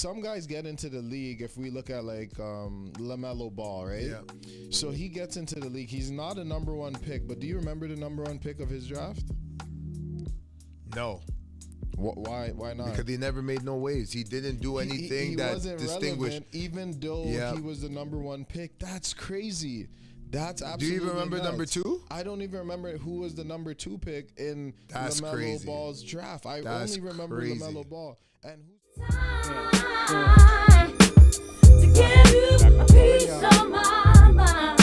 some guys get into the league. If we look at like LaMelo Ball, right? Yeah. So he gets into the league. He's not a number one pick, but do you remember the number one pick of his draft? No. Why not? Because he never made no waves. He didn't do anything he that wasn't distinguished. relevant, even though he was the number one pick. That's crazy. That's absolutely. Do you even remember nuts. number 2? I don't even remember who was the number 2 pick in That's LaMelo crazy. Ball's draft. I That's only remember crazy. LaMelo Ball. And who's To give you a piece of my mind.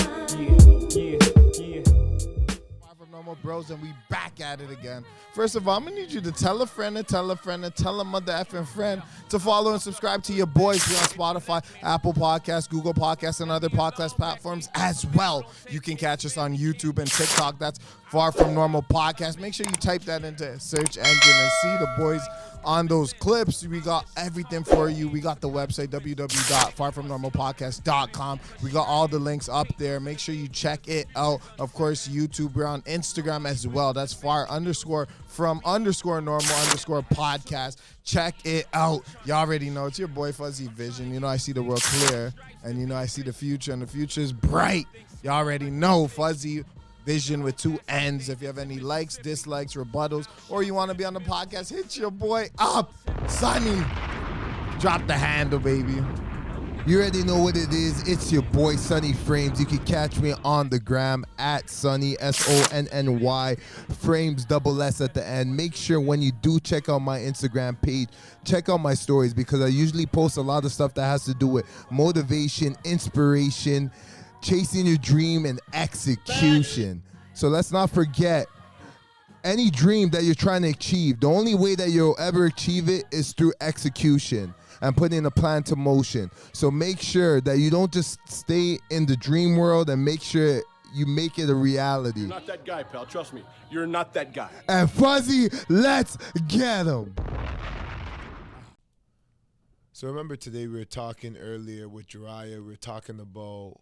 Five of Normal Bros, and we back at it again. First of all, I'm gonna need you to tell a friend and tell a friend and tell a mother effing friend to follow and subscribe to your boys. We're on Spotify, Apple Podcasts, Google Podcasts, and other podcast platforms as well. You can catch us on YouTube and TikTok. That's Far From Normal Podcast. Make sure you type that into a search engine and see the boys on those clips. We got everything for you. We got the website, www.farfromnormalpodcast.com. We got all the links up there. Make sure you check it out. Of course, YouTube. We're on Instagram as well. That's far_from_normal_podcast. Check it out. You already know. It's your boy Fuzzy Vision. You know I see the world clear. And you know I see the future. And the future is bright. You already know. Fuzzy Vision with 2 N's. If you have any likes, dislikes, rebuttals, or you want to be on the podcast, hit your boy up. Sonny, drop the handle, baby. You already know what it is. It's your boy Sonny Frames. You can catch me on the gram at Sonny, SONNY, Frames, double S at the end. Make sure when you do check out my Instagram page, check out my stories, because I usually post a lot of stuff that has to do with motivation, inspiration, chasing your dream, and execution. So let's not forget, any dream that you're trying to achieve, the only way that you'll ever achieve it is through execution and putting a plan to motion. So make sure that you don't just stay in the dream world, and make sure you make it a reality. You're not that guy, pal. Trust me. You're not that guy. And Fuzzy, let's get him. So remember today we were talking earlier with Jiraiya, we were talking about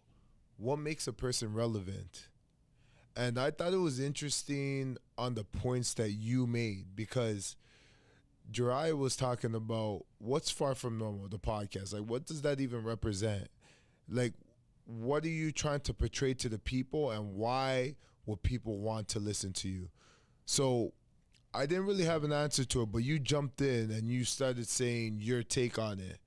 what makes a person relevant. And I thought it was interesting on the points that you made, because Jiraiya was talking about what's Far From Normal, the podcast. Like, what does that even represent? Like, what are you trying to portray to the people, and why would people want to listen to you? So I didn't really have an answer to it, but you jumped in and you started saying your take on it.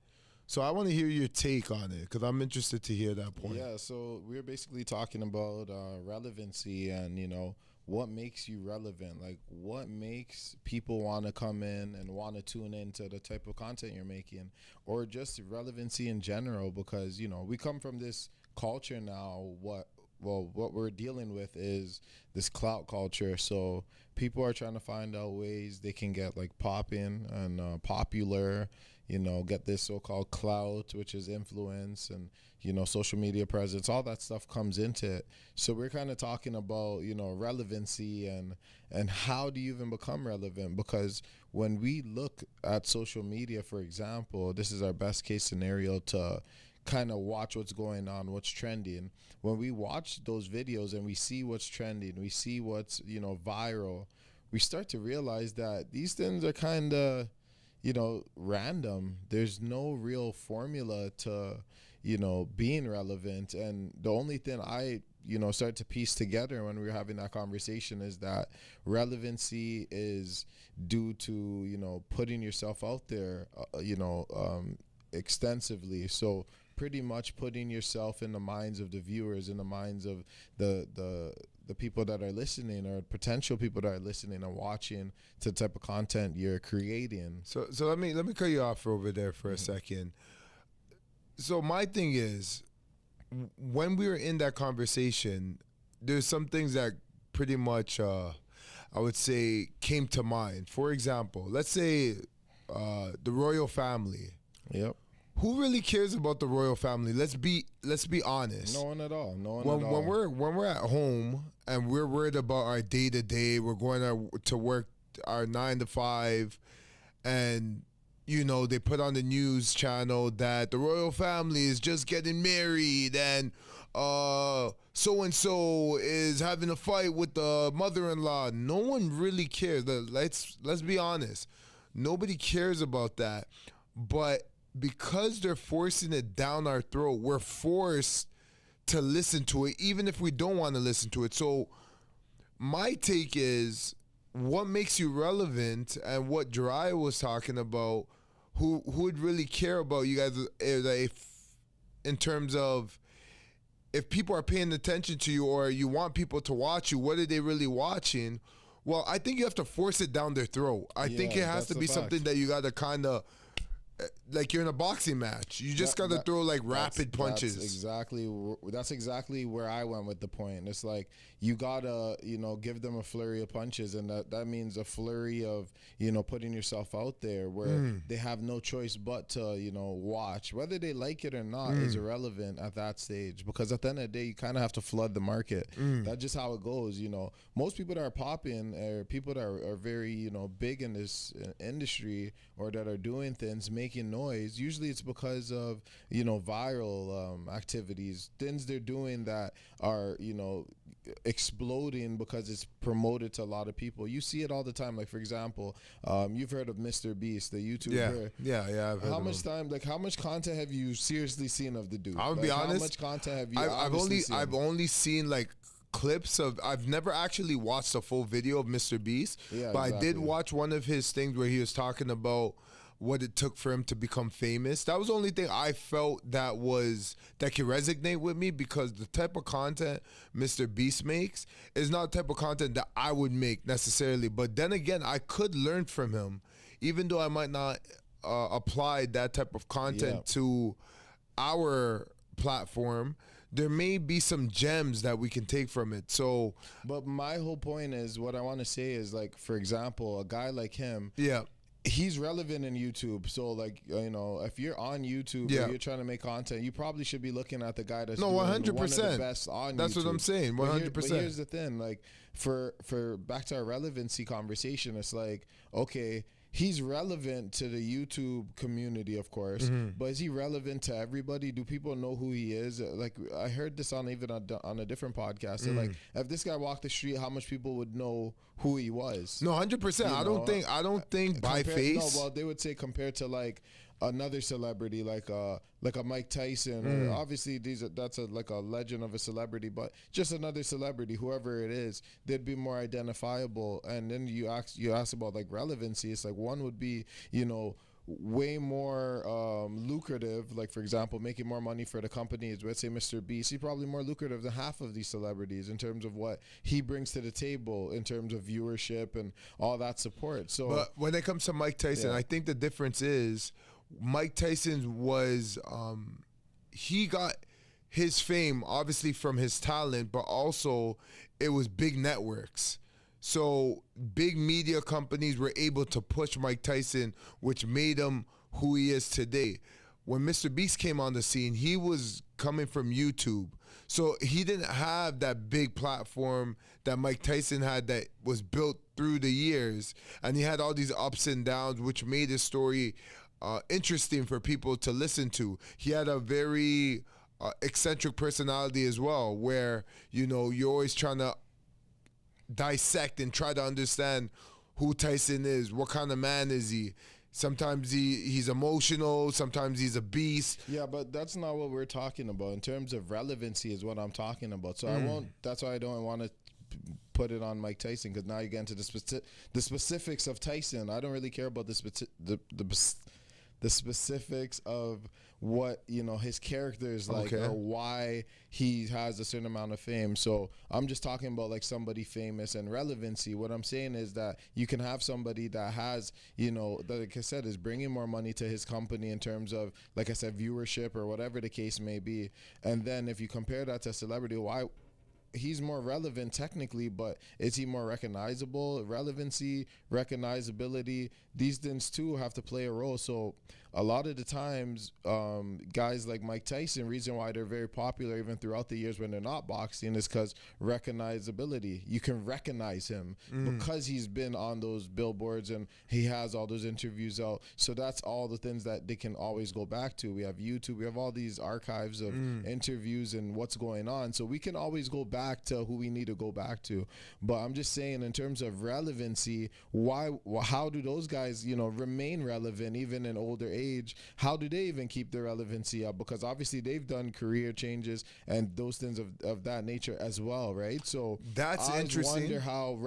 So I want to hear your take on it, because I'm interested to hear that point. Yeah, so we're basically talking about relevancy and, you know, what makes you relevant? Like, what makes people want to come in and want to tune into the type of content you're making, or just relevancy in general? Because, you know, we come from this culture now. What we're dealing with is this clout culture. So people are trying to find out ways they can get like popping and popular, you know, get this so-called clout, which is influence and, you know, social media presence. All that stuff comes into it. So we're kind of talking about, you know, relevancy and how do you even become relevant? Because when we look at social media, for example, this is our best case scenario to kind of watch what's going on, what's trending. When we watch those videos and we see what's trending, we see what's, you know, viral, we start to realize that these things are kind of, you know, random. There's no real formula to, you know, being relevant. And the only thing I, you know, start to piece together when we were having that conversation is that relevancy is due to, you know, putting yourself out there, extensively. So pretty much putting yourself in the minds of the viewers, in the minds of the people that are listening, or potential people that are listening and watching to the type of content you're creating. So let me cut you off over there for a second. So my thing is, when we were in that conversation, there's some things that pretty much I would say came to mind. For example, let's say the royal family. Yep. Who really cares about the royal family? Let's be honest. No one at all. No one when, at all. When we're at home and we're worried about our day to day, we're going to work our 9 to 5, and you know they put on the news channel that the royal family is just getting married, and so and so is having a fight with the mother-in-law. No one really cares. Let's be honest. Nobody cares about that. But because they're forcing it down our throat, we're forced to listen to it, even if we don't want to listen to it. So my take is, what makes you relevant, and what Jiraiya was talking about, who would really care about you guys if in terms of if people are paying attention to you or you want people to watch you, what are they really watching? Well, I think you have to force it down their throat. I think it has to be something that you got to kind of, like you're in a boxing match. You just got to throw like rapid punches. That's exactly where I went with the point. It's like you gotta, give them a flurry of punches, and that means a flurry of, putting yourself out there where they have no choice but to, watch. Whether they like it or not is irrelevant at that stage, because at the end of the day, you kind of have to flood the market. That's just how it goes. Most people that are popping, or people that are very, big in this industry, or that are doing things, making noise, usually it's because of viral activities, things they're doing that are exploding because it's promoted to a lot of people. You see it all the time. Like, for example, you've heard of Mr. Beast, the YouTuber. Yeah, I've heard how much content have you seriously seen of the dude? I'll be honest, how much content have you I've only seen like clips of. I've never actually watched a full video of Mr. Beast, but I did watch one of his things where he was talking about what it took for him to become famous. That was the only thing I felt that could resonate with me, because the type of content Mr. Beast makes is not the type of content that I would make necessarily. But then again, I could learn from him, even though I might not apply that type of content to our platform. There may be some gems that we can take from it. So, but my whole point is, what I want to say is, like, for example, a guy like him, he's relevant in YouTube. So, like, if you're on YouTube or you're trying to make content, you probably should be looking at the guy that's 100%. One of the best on That's YouTube. what I'm saying. 100%. But here's the thing, like, for back to our relevancy conversation, it's like, okay, he's relevant to the YouTube community, of course, but is he relevant to everybody? Do people know who he is? Like, I heard this on a different podcast. Like, if this guy walked the street, how much people would know who he was? No, 100%. I don't think by face. No, well, they would say compared to like another celebrity, like a Mike Tyson, or obviously that's like a legend of a celebrity, but just another celebrity, whoever it is, they'd be more identifiable. And then you ask about like relevancy. It's like one would be way more lucrative, like, for example, making more money for the companies. Let's say Mr. Beast, he's probably more lucrative than half of these celebrities in terms of what he brings to the table in terms of viewership and all that support. So, but when it comes to Mike Tyson, I think the difference is Mike Tyson was he got his fame obviously from his talent, but also it was big networks. So big media companies were able to push Mike Tyson, which made him who he is today. When Mr. Beast came on the scene, he was coming from YouTube. So he didn't have that big platform that Mike Tyson had, that was built through the years. And he had all these ups and downs, which made his story interesting for people to listen to. He had a very eccentric personality as well, where, you're always trying to dissect and try to understand who Tyson is. What kind of man is he? Sometimes he's emotional, sometimes he's a beast. Yeah, but that's not what we're talking about. In terms of relevancy is what I'm talking about. So that's why I don't want to put it on Mike Tyson, because now you get into the specifics of Tyson. I don't really care about the specifics of what his character is like, or why he has a certain amount of fame. So I'm just talking about like somebody famous and relevancy. What I'm saying is that you can have somebody that has, like I said, is bringing more money to his company in terms of, like I said, viewership or whatever the case may be. And then if you compare that to celebrity, why he's more relevant technically, but is he more recognizable? Relevancy, recognizability, these things too have to play a role. So a lot of the times, guys like Mike Tyson, reason why they're very popular even throughout the years when they're not boxing is because recognizability. You can recognize him because he's been on those billboards and he has all those interviews out. So that's all the things that they can always go back to. We have YouTube, we have all these archives of interviews and what's going on. So we can always go back back to who we need to go back to. But I'm just saying, in terms of relevancy, how do those guys, remain relevant even in older age? How do they even keep their relevancy up? Because obviously they've done career changes and those things of that nature as well, right? So That's I interesting. wonder how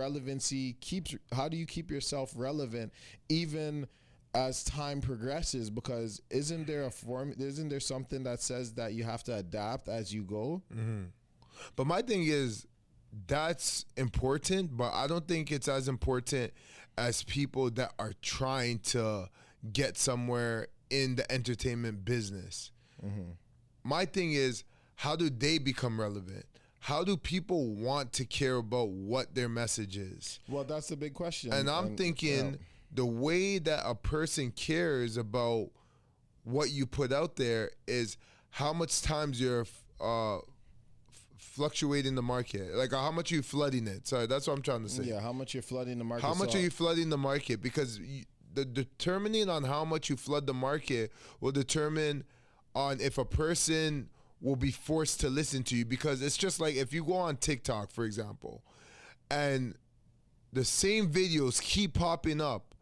how do you keep yourself relevant even as time progresses? Because isn't there something that says that you have to adapt as you go? But my thing is, that's important, but I don't think it's as important as people that are trying to get somewhere in the entertainment business. My thing is, how do they become relevant? How do people want to care about what their message is? Well, that's the big question. And I'm thinking the way that a person cares about what you put out there is how much times you're fluctuating the market. Like how much are you flooding it? Sorry, that's what I'm trying to say. Yeah, how much you're flooding the market. How much are you flooding the market? Because the determining on how much you flood the market will determine on if a person will be forced to listen to you. Because it's just like if you go on TikTok, for example, and the same videos keep popping up,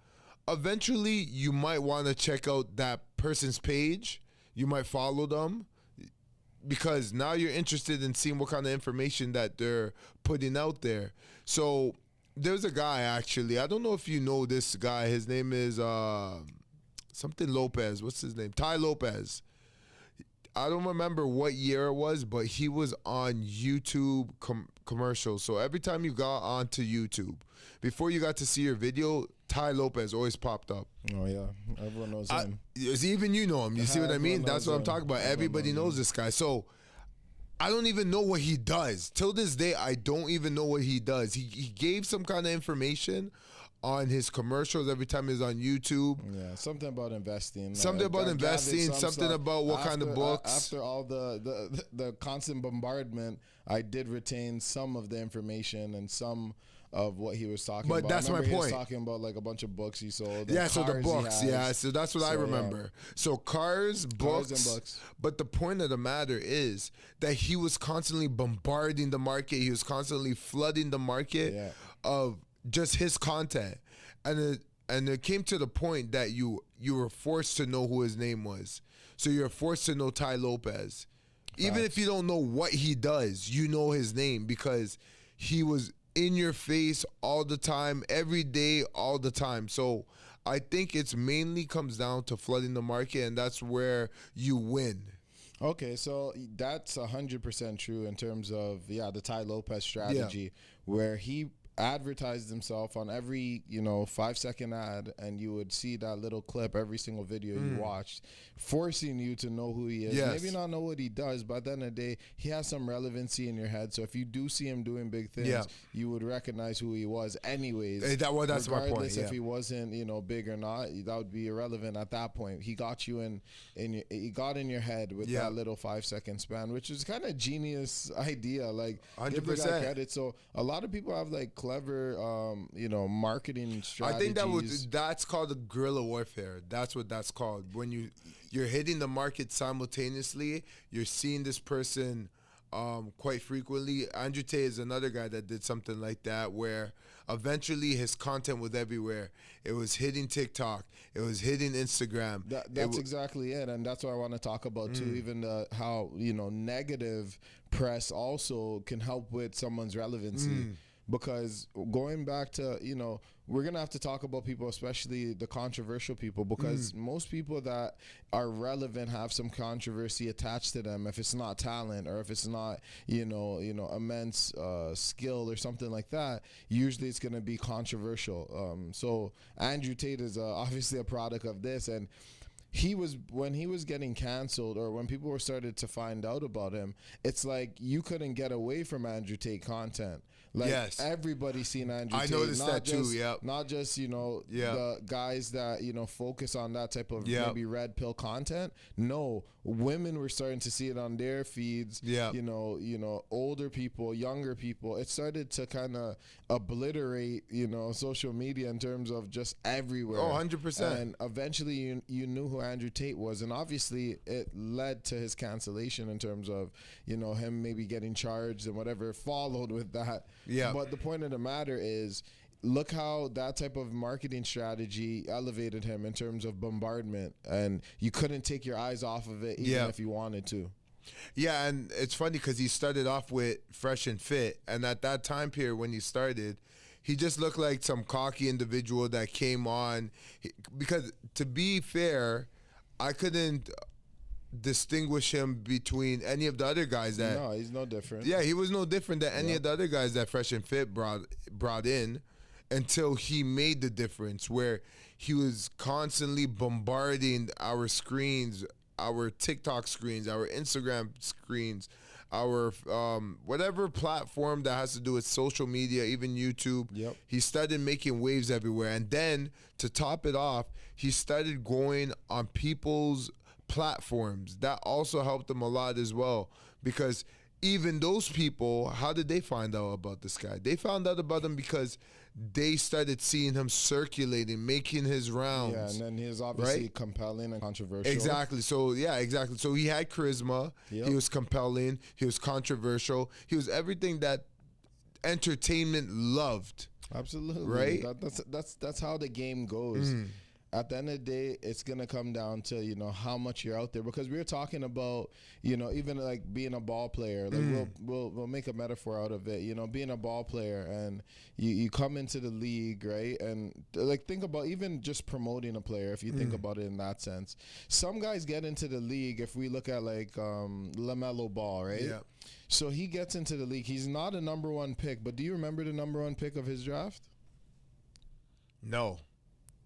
eventually you might want to check out that person's page. You might follow them because now you're interested in seeing what kind of information that they're putting out there. So there's a guy, actually, I don't know if you know this guy. His name is something Lopez. What's his name? Ty Lopez. I don't remember what year it was, but he was on YouTube commercials. So every time you got onto YouTube, before you got to see your video, Ty Lopez always popped up. Oh yeah, everyone knows him. Even you know him. You see what I mean? That's what I'm talking about. Everybody knows this guy. So I don't even know what he does. Till this day, I don't even know what he does. He gave some kind of information on his commercials every time he's on YouTube. Yeah, something about investing. Something about investing, something about what kind of books. After all the constant bombardment, I did retain some of the information and some of what he was talking about. But that's my point. He was talking about like a bunch of books he sold. Yeah, so the books. Yeah, so that's what I remember. Yeah. So cars, books, and books. But the point of the matter is that he was constantly bombarding the market. He was constantly flooding the market of just his content. And it came to the point that you were forced to know who his name was. So you're forced to know Ty Lopez. Facts. Even if you don't know what he does, you know his name because he was in your face all the time, every day, all the time. So I think it's mainly comes down to flooding the market, and that's where you win. Okay, so that's 100% true in terms of the Ty Lopez strategy, where he advertised himself on every 5-second ad, and you would see that little clip every single video you watched, forcing you to know who he is. Yes. Maybe not know what he does, but at the end of the day, he has some relevancy in your head. So if you do see him doing big things, you would recognize who he was anyways. That's my point. Regardless if he wasn't big or not, that would be irrelevant at that point. He got you he got in your head with that little 5-second span, which is kind of genius idea. Like 100%. Give the guy credit. So a lot of people have like clever marketing strategies. I think that's called the guerrilla warfare. That's what that's called. When you're hitting the market simultaneously, you're seeing this person quite frequently. Andrew Tate is another guy that did something like that, where eventually his content was everywhere. It was hitting TikTok. It was hitting Instagram. That's exactly it, and that's what I want to talk about too. Even how negative press also can help with someone's relevancy. Because going back to, we're going to have to talk about people, especially the controversial people, because most people that are relevant have some controversy attached to them. If it's not talent or if it's not, immense skill or something like that, usually it's going to be controversial. So Andrew Tate is obviously a product of this. And when he was getting canceled, or when people were started to find out about him, it's like you couldn't get away from Andrew Tate content. Like Yes. everybody's seen Andrew I Tate. noticed not that too, just- yep. Not just, Yep. the guys that, focus on that type of Yep. maybe red pill content. No, women were starting to see it on their feeds. Yep. Older people, younger people. It started to kind of obliterate, social media in terms of just everywhere. Oh, 100%. And eventually you knew who Andrew Tate was. And obviously it led to his cancellation in terms of, him maybe getting charged and whatever followed with that. Yeah. But the point of the matter is, look how that type of marketing strategy elevated him in terms of bombardment, and you couldn't take your eyes off of it even if you wanted to. Yeah, and it's funny because he started off with Fresh and Fit, and at that time period when he started, he just looked like some cocky individual that came on. Because to be fair, I couldn't distinguish him between any of the other guys that. No, he's no different. Yeah, he was no different than any of the other guys that Fresh and Fit brought in, until he made the difference, where he was constantly bombarding our screens, our TikTok screens, our Instagram screens, our whatever platform that has to do with social media, even YouTube. Yep. He started making waves everywhere. And then to top it off, he started going on people's platforms. That also helped him a lot as well, because even those people, how did they find out about this guy? They found out about him because they started seeing him circulating, making his rounds. Yeah, and then he was obviously right? compelling and controversial. Exactly. So, yeah, exactly. So he had charisma. Yep. He was compelling. He was controversial. He was everything that entertainment loved. Absolutely. Right? That's how the game goes. At the end of the day, it's gonna come down to how much you're out there, because we were talking about even like being a ball player. Like we'll make a metaphor out of it. Being a ball player, and you come into the league, right? And like think about even just promoting a player. If you think about it in that sense, some guys get into the league. If we look at like LaMelo Ball, right? Yeah. So he gets into the league. He's not a number one pick, but do you remember the number one pick of his draft? No.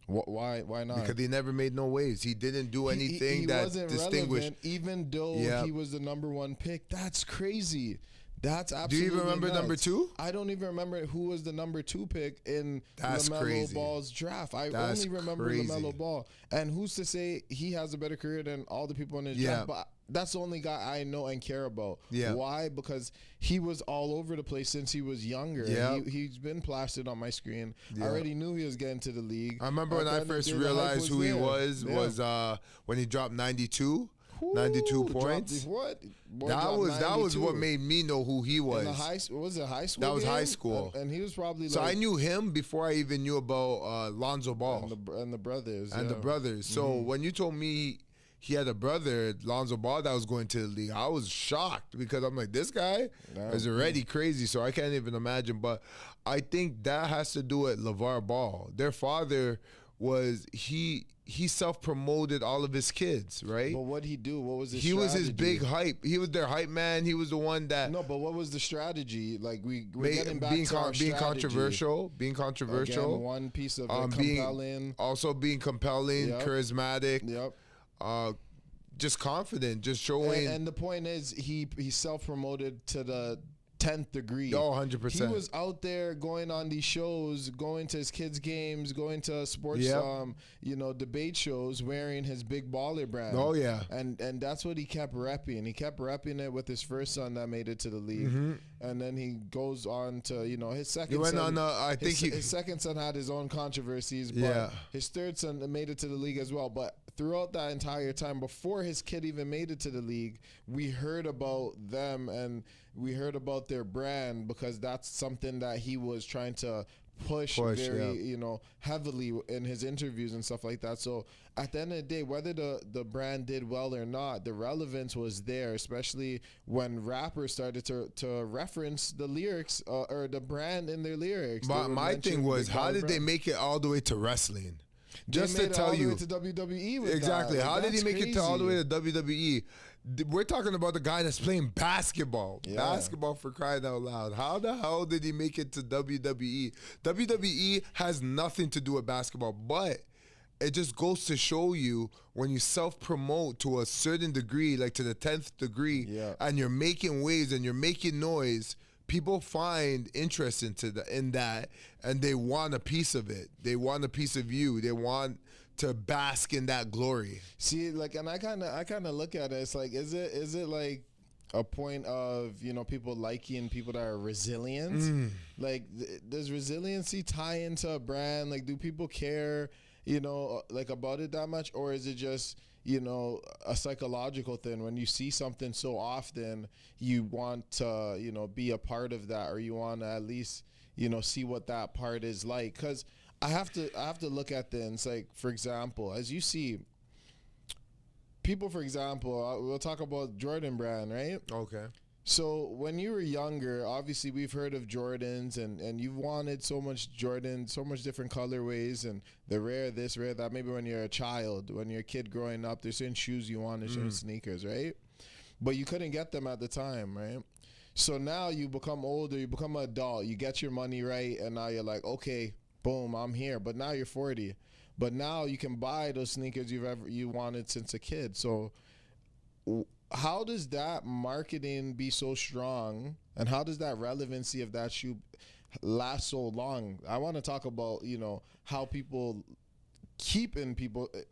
Why not? Because he never made no waves. He didn't do anything he that wasn't distinguished. relevant, even though he was the number one pick. That's crazy. That's absolutely. Do you even remember nuts. number 2? I don't even remember who was the number 2 pick in That's LaMelo crazy. Ball's draft. I That's only remember crazy. LaMelo Ball. And who's to say he has a better career than all the people in his Yeah. draft? But that's the only guy I know and care about. Yeah. Why? Because he was all over the place since he was younger. Yeah. He's been plastered on my screen. Yeah. I already knew he was getting to the league. I remember At when the I end of the first day, the hype realized who he there. was Yeah. when he dropped 92 Ooh, 92 dropped points. What? Boy That dropped was 92. what made me know who he was. In the was it high school? That was game? high school. And he was probably So like, I knew him before I even knew about Lonzo Ball and the brothers. and the brothers. So when you told me he had a brother, Lonzo Ball, that was going to the league, I was shocked, because I'm like, this guy is already crazy. So I can't even imagine. But I think that has to do with LeVar Ball. Their father was he self-promoted all of his kids, right? But what'd he do? What was his He was his strategy? big hype. He was their hype man. He was the one that No, but what was the strategy? Like we're getting back being to our being strategy. controversial, Again, one piece of it, compelling. being compelling, Yep. charismatic, Yep. just confident, just showing. And the point is, he self-promoted to the 10th degree. Oh, 100%. He was out there going on these shows, going to his kids' games, going to sports, Yep. debate shows, wearing his big baller brand. Oh, yeah. And that's what he kept repping. He kept repping it with his first son that made it to the league, and then he goes on to his second. He went son, on. I think his second son had his own controversies, but Yeah. his third son made it to the league as well. But throughout that entire time, before his kid even made it to the league, we heard about them and we heard about their brand, because that's something that he was trying to push very, heavily in his interviews and stuff like that. So at the end of the day, whether the brand did well or not, the relevance was there, especially when rappers started to reference the lyrics or the brand in their lyrics. My, They would my mention thing was, Big how Baller did they brand. make it all the way to wrestling? Just They to made it tell all the you way to WWE with exactly, that. Like, how did he that's make it to all the crazy. way to WWE? We're talking about the guy that's playing basketball. Yeah. Basketball, for crying out loud. How the hell did he make it to WWE? WWE has nothing to do with basketball, but it just goes to show you, when you self-promote to a certain degree, like to the 10th degree, Yeah. and you're making waves and you're making noise, people find interest in that, and they want a piece of it. They want a piece of you. They want to bask in that glory. See, like, and I kind of look at it. It's like, is it like a point of, you know, people liking people that are resilient? Like, does resiliency tie into a brand? Like, do people care, you know, like, about it that much, or is it just, you know, a psychological thing? When you see something so often, you want to, you know, be a part of that, or you want to at least, you know, see what that part is like. Because I have to look at things like, for example, as you see people, for example, we'll talk about Jordan brand, right? Okay. So when you were younger, obviously we've heard of Jordans, and you've wanted so much Jordan, so much different colorways, and the rare this, rare that. Maybe when you're a child, when you're a kid growing up, there's certain shoes you wanted, certain sneakers, right? But you couldn't get them at the time, right? So now you become older, you become an adult, you get your money right, and now you're like, okay, boom, I'm here. But now you're 40. But now you can buy those sneakers you wanted since a kid. So how does that marketing be so strong, and how does that relevancy of that shoe last so long? I want to talk about, you know, how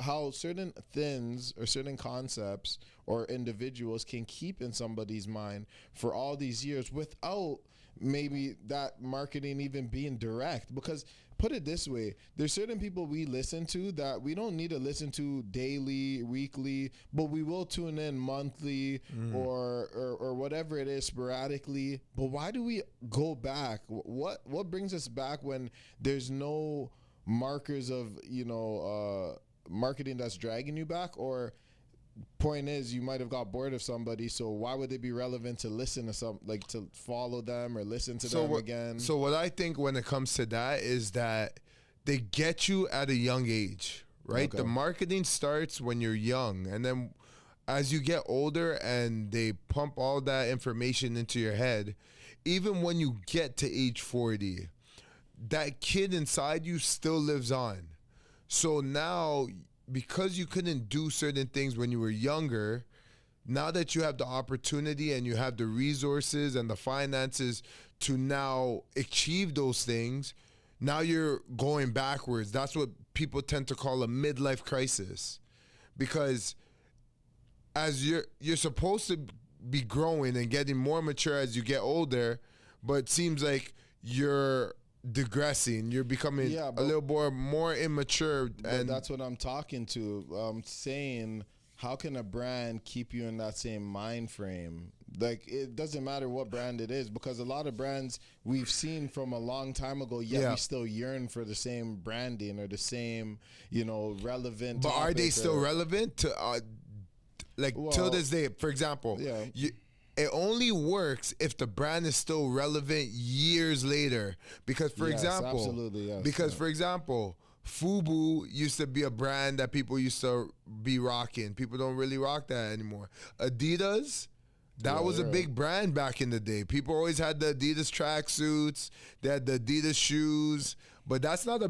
how certain things or certain concepts or individuals can keep in somebody's mind for all these years without maybe that marketing even being direct. Because put it this way, there's certain people we listen to that we don't need to listen to daily, weekly, but we will tune in monthly or whatever it is, sporadically. But why do we go back? What brings us back when there's no markers of, you know, marketing that's dragging you back? Or point is, you might have got bored of somebody, so why would it be relevant to listen to some, like, to follow them or listen to them again? So what I think when it comes to that is that they get you at a young age, right? Okay. The marketing starts when you're young, and then as you get older and they pump all that information into your head, even when you get to age 40, that kid inside you still lives on. So now, because you couldn't do certain things when you were younger, now that you have the opportunity and you have the resources and the finances to now achieve those things, now you're going backwards. That's what people tend to call a midlife crisis. Because as you're supposed to be growing and getting more mature as you get older, but it seems like you're digressing, you're becoming a little more immature. And that's what I'm talking to. I'm saying, how can a brand keep you in that same mind frame? Like, it doesn't matter what brand it is, because a lot of brands we've seen from a long time ago, yet we still yearn for the same branding or the same, you know, relevant. But are they still relevant to till this day? For example, it only works if the brand is still relevant years later. Because, for example, for example, FUBU used to be a brand that people used to be rocking. People don't really rock that anymore. Adidas, that was a big brand back in the day. People always had the Adidas tracksuits. They had the Adidas shoes. But that's not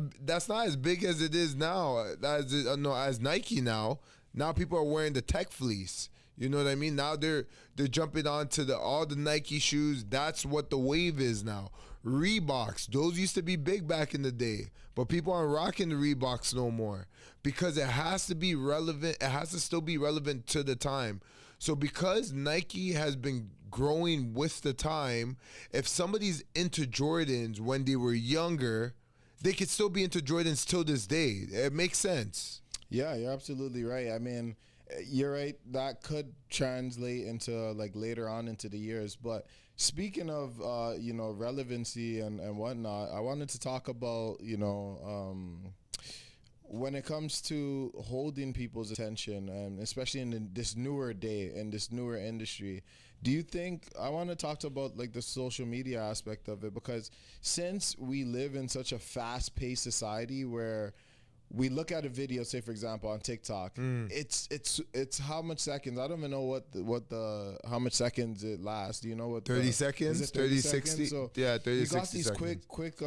as big as it is now. As Nike now. Now people are wearing the tech fleece. You know what I mean? Now they're jumping onto all the Nike shoes. That's what the wave is now. Reeboks, those used to be big back in the day, but people aren't rocking the Reeboks no more because it has to be relevant. It has to still be relevant to the time. So because Nike has been growing with the time, if somebody's into Jordans when they were younger, they could still be into Jordans till this day. It makes sense. Yeah, you're absolutely right. I mean, you're right. That could translate into, like, later on into the years. But speaking of, you know, relevancy and whatnot, I wanted to talk about, you know, when it comes to holding people's attention, and especially in this newer day, in this newer industry, do you think, I want to talk about, like, the social media aspect of it, because since we live in such a fast-paced society where we look at a video, say for example on TikTok, it's how much seconds? I don't even know what the how much seconds it lasts. Do you know what? 30 seconds? Is it 30 60? So yeah, 30 you got 60 these seconds. quick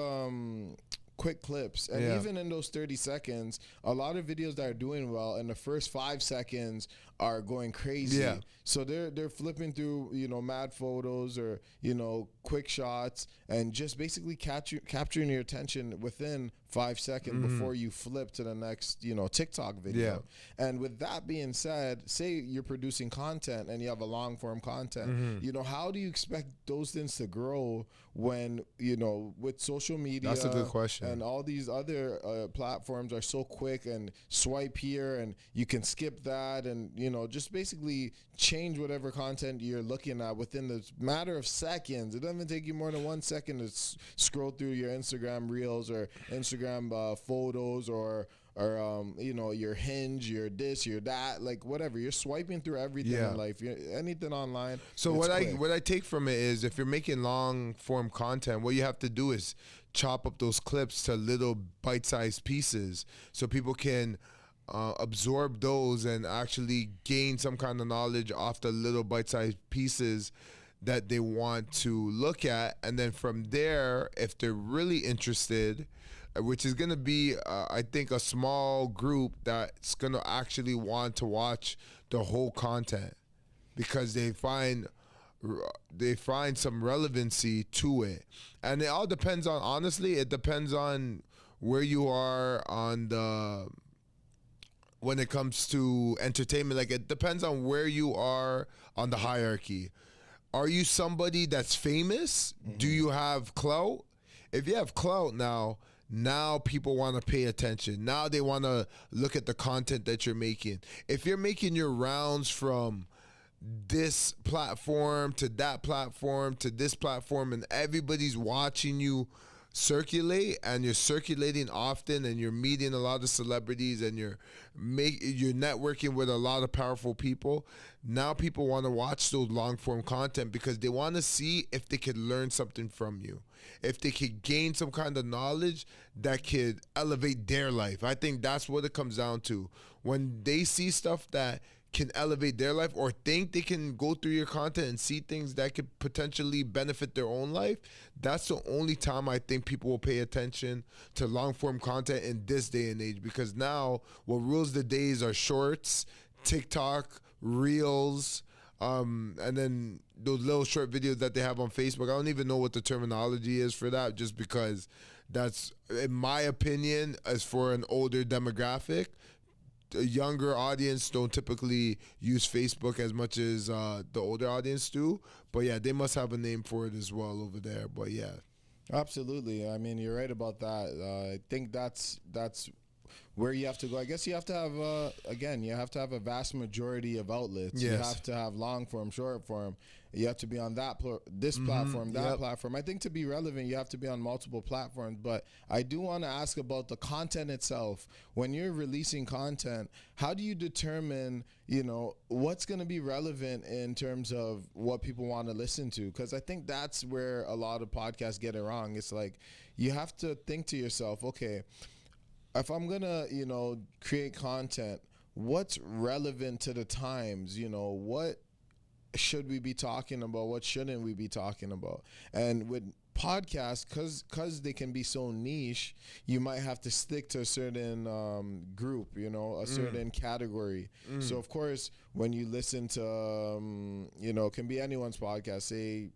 quick clips, and even in those 30 seconds, a lot of videos that are doing well in the first 5 seconds are going crazy. So they're flipping through, you know, mad photos or, you know, quick shots, and just basically capturing your attention within 5 seconds before you flip to the next, you know, TikTok video. And with that being said, say you're producing content and you have a long form content, you know, how do you expect those things to grow when, you know, with social media? That's a good question. And all these other platforms are so quick, and swipe here and you can skip that, and, you know, just basically change whatever content you're looking at within the matter of seconds. It doesn't take you more than 1 second to scroll through your Instagram reels or Instagram photos or you know, your Hinge, your this, your that, like whatever. You're swiping through everything in life. Anything online. So what I take from it is, if you're making long form content, what you have to do is chop up those clips to little bite-sized pieces so people can absorb those and actually gain some kind of knowledge off the little bite-sized pieces that they want to look at. And then from there, if they're really interested, which is going to be, I think, a small group that's going to actually want to watch the whole content because they find some relevancy to it. And it all depends on, honestly, it depends on where you are on when it comes to entertainment. Like, it depends on where you are on the hierarchy. Are you somebody that's famous? Do you have clout? If you have clout now people want to pay attention. Now they want to look at the content that you're making. If you're making your rounds from this platform to that platform to this platform, and everybody's watching you circulate, and you're circulating often, and you're meeting a lot of celebrities, and you're networking with a lot of powerful people, now people want to watch those long form content because they want to see if they could learn something from you, if they could gain some kind of knowledge that could elevate their life. I think that's what it comes down to. When they see stuff that can elevate their life, or think they can go through your content and see things that could potentially benefit their own life, that's the only time I think people will pay attention to long form content in this day and age. Because now what rules the days are shorts, TikTok, reels, and then those little short videos that they have on Facebook. I don't even know what the terminology is for that, just because that's, in my opinion, as for an older demographic. A younger audience don't typically use Facebook as much as the older audience do. But yeah, they must have a name for it as well over there. But yeah. Absolutely. I mean, you're right about that. I think that's where you have to go. I guess you have to have, again, you have to have a vast majority of outlets. Yes. You have to have long form, short form. You have to be on this platform, that platform. I think to be relevant, you have to be on multiple platforms. But I do want to ask about the content itself. When you're releasing content, how do you determine, you know, what's going to be relevant in terms of what people want to listen to? Because I think that's where a lot of podcasts get it wrong. It's like, you have to think to yourself, okay, if I'm going to, you know, create content, what's relevant to the times? You know, what should we be talking about? What shouldn't we be talking about? And with podcasts, because they can be so niche, you might have to stick to a certain group, you know, a certain category. So, of course, when you listen to, you know, it can be anyone's podcast, say,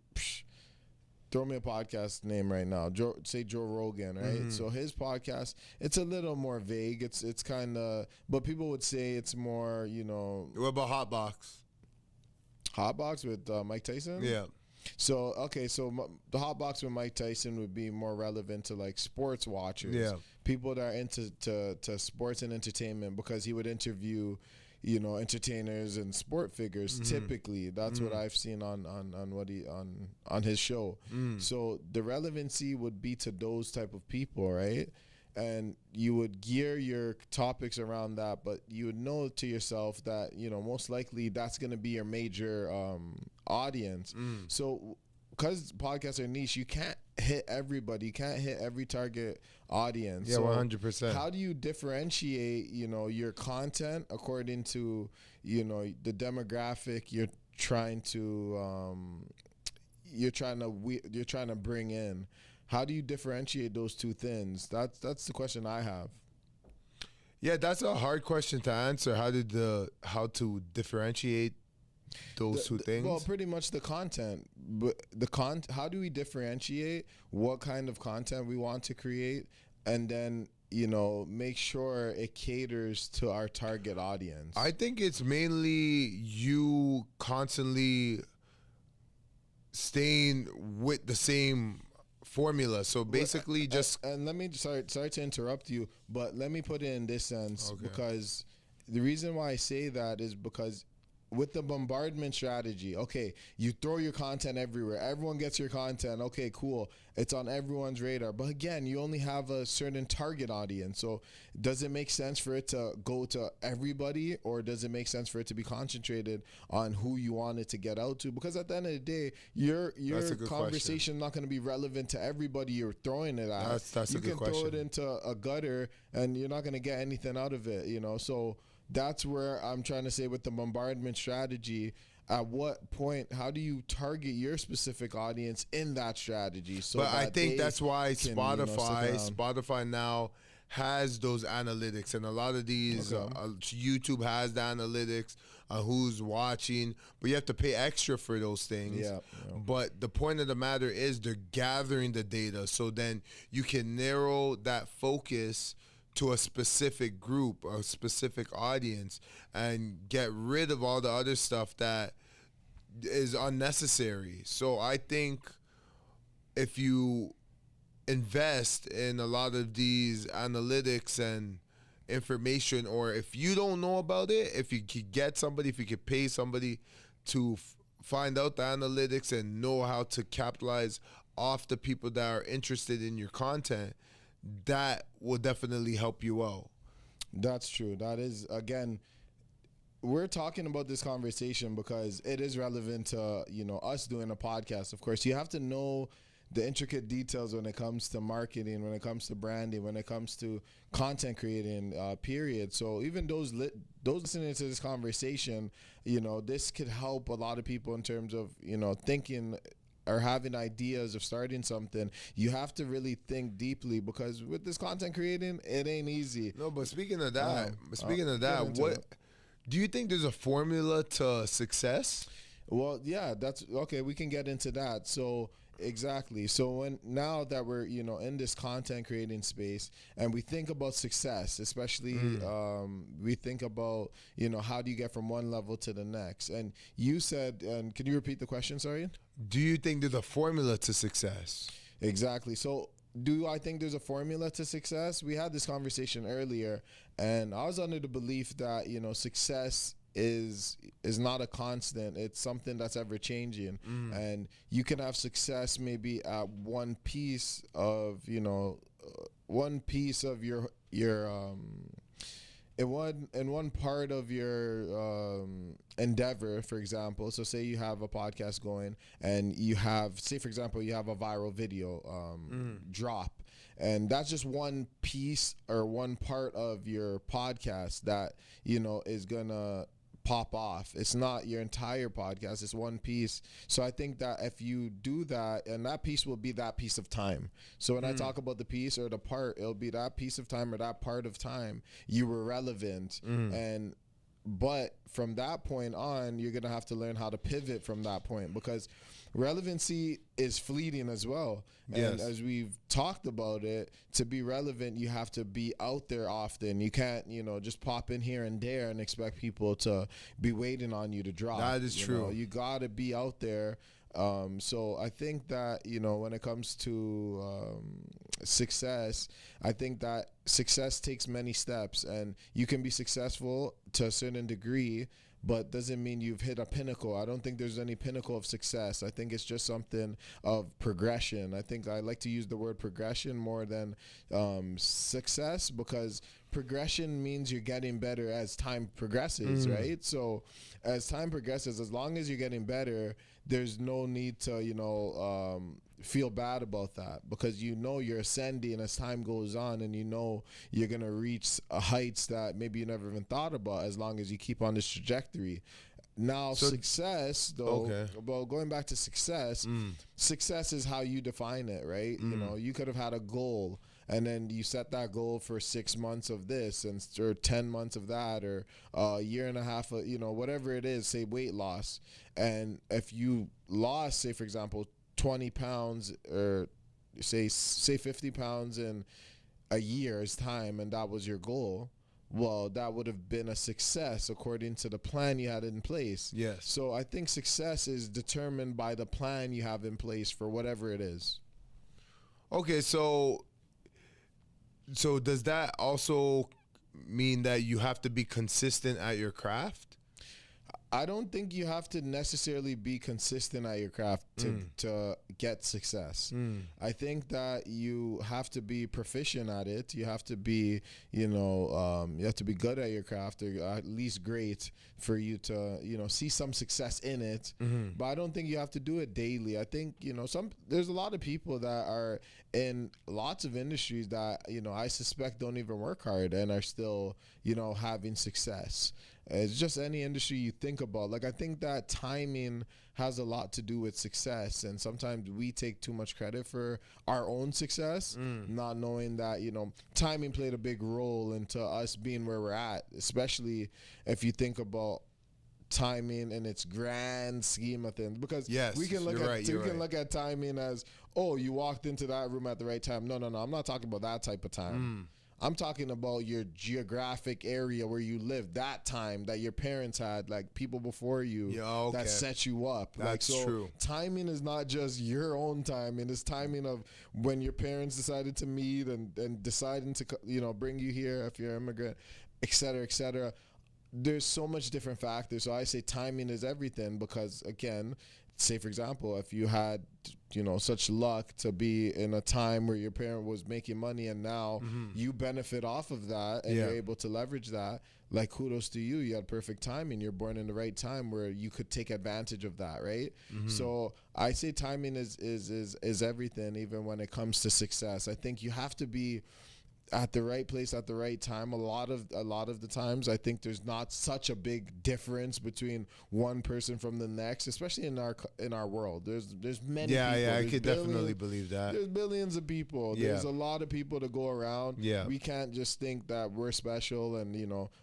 throw me a podcast name right now. Say Joe Rogan, right? So his podcast, it's a little more vague. It's kind of, but people would say it's more, you know. What about Hotbox? Hotbox with Mike Tyson? Yeah. So, okay, so the Hotbox with Mike Tyson would be more relevant to like sports watchers. Yeah. People that are into to sports and entertainment, because he would interview, you know, entertainers and sport figures. Typically, that's what I've seen on his show. So the relevancy would be to those type of people, right? And you would gear your topics around that, but you would know to yourself that, you know, most likely that's going to be your major audience. So because podcasts are niche, you can't hit everybody. You can't hit every target audience. Yeah, 100%. How do you differentiate, you know, your content according to, you know, the demographic you're trying to bring in? how do you differentiate those two things? That's the question I have. Yeah, that's a hard question to answer. How to differentiate those two things? Well, pretty much the content, but how do we differentiate what kind of content we want to create, and then make sure it caters to our target audience? I think it's mainly you constantly staying with the same formula. So basically, and let me sorry to interrupt you, but let me put it in this sense, because the reason why I say that is because with the bombardment strategy, okay, you throw your content everywhere. Everyone gets your content. Okay, cool. It's on everyone's radar. But again, you only have a certain target audience. So does it make sense for it to go to everybody, or does it make sense for it to be concentrated on who you want it to get out to? Because at the end of the day, your conversation is not going to be relevant to everybody you're throwing it at. That's a good question. You can throw it into a gutter and you're not going to get anything out of it, So that's where I'm trying to say with the bombardment strategy, at what point, how do you target your specific audience in that strategy? But I think that's why Spotify now has those analytics, and a lot of these YouTube has the analytics on who's watching, but you have to pay extra for those things. Yeah. But the point of the matter is they're gathering the data, so then you can narrow that focus to a specific group, a specific audience, and get rid of all the other stuff that is unnecessary. So I think if you invest in a lot of these analytics and information, or if you don't know about it, if you could get somebody, if you could pay somebody to find out the analytics and know how to capitalize off the people that are interested in your content, that will definitely help you out. That's true. That is, again, we're talking about this conversation because it is relevant to, us doing a podcast. Of course, you have to know the intricate details when it comes to marketing, when it comes to branding, when it comes to content creating, period. So even those listening to this conversation, this could help a lot of people in terms of, thinking or having ideas of starting something. You have to really think deeply, because with this content creating, it ain't easy. No, but speaking of that, what do you think there's a formula to success? Well, yeah, that's okay. We can get into that. So exactly. So now that we're in this content creating space, and we think about success, especially we think about how do you get from one level to the next? And you said, and can you repeat the question? Sorry. Do you think there's a formula to success? Exactly. So do I think there's a formula to success? We had this conversation earlier, and I was under the belief that success is not a constant. It's something that's ever changing, and you can have success maybe at one piece of your in one part of your endeavor. For example, so say you have a podcast going, and you have, say for example, you have a viral video drop, and that's just one piece or one part of your podcast that is gonna pop off. It's not your entire podcast, it's one piece. So I think that if you do that, and that piece will be that piece of time. So when I talk about the piece or the part, it'll be that piece of time or that part of time you were relevant. But from that point on, you're gonna have to learn how to pivot from that point, because relevancy is fleeting as well. And as we've talked about it, to be relevant, you have to be out there often. You can't, just pop in here and there and expect people to be waiting on you to drop. That is true. You gotta be out there. So I think that, when it comes to success, I think that success takes many steps, and you can be successful to a certain degree, but doesn't mean you've hit a pinnacle. I don't think there's any pinnacle of success. I think it's just something of progression. I think I like to use the word progression more than success, because progression means you're getting better as time progresses, right? So as time progresses, as long as you're getting better, there's no need to, feel bad about that, because you're ascending as time goes on, and you're going to reach heights that maybe you never even thought about, as long as you keep on this trajectory. Now, success, though, Okay. well, going back to success, success is how you define it, right? You know, you could have had a goal, and then you set that goal for 6 months of this, or 10 months of that, or a year and a half, of, you know, whatever it is, say weight loss. And if you lost, say, for example, 20 pounds, or say 50 pounds in a year's time, and that was your goal, well, that would have been a success according to the plan you had in place. Yes. So I think success is determined by the plan you have in place for whatever it is. Okay, so does that also mean that you have to be consistent at your craft? I don't think you have to necessarily be consistent at your craft to get success. I think that you have to be proficient at it. You have to be, you have to be good at your craft, or at least great, for you to, see some success in it. But I don't think you have to do it daily. I think, there's a lot of people that are in lots of industries that, I suspect don't even work hard and are still, having success. It's just any industry you think about. Like, I think that timing has a lot to do with success, and sometimes we take too much credit for our own success, not knowing that, timing played a big role into us being where we're at, especially if you think about timing in its grand scheme of things, because we can look look at timing as, oh, you walked into that room at the right time. No, I'm not talking about that type of time. I'm talking about your geographic area where you live, that time that your parents had, like people before you that set you up. That's true. Timing is not just your own timing. It's timing of when your parents decided to meet and deciding to, bring you here if you're an immigrant, et cetera, et cetera. There's so much different factors. So I say timing is everything because, again, say, for example, if you had, such luck to be in a time where your parent was making money and now you benefit off of that and you're able to leverage that, like, kudos to you. You had perfect timing. You're born in the right time where you could take advantage of that, right? So I say timing is everything, even when it comes to success. I think you have to be at the right place at the right time. A lot of the times, I think there's not such a big difference between one person from the next, especially in our world. There's many people. I could definitely believe that. There's billions of people. There's a lot of people to go around. We can't just think that we're special and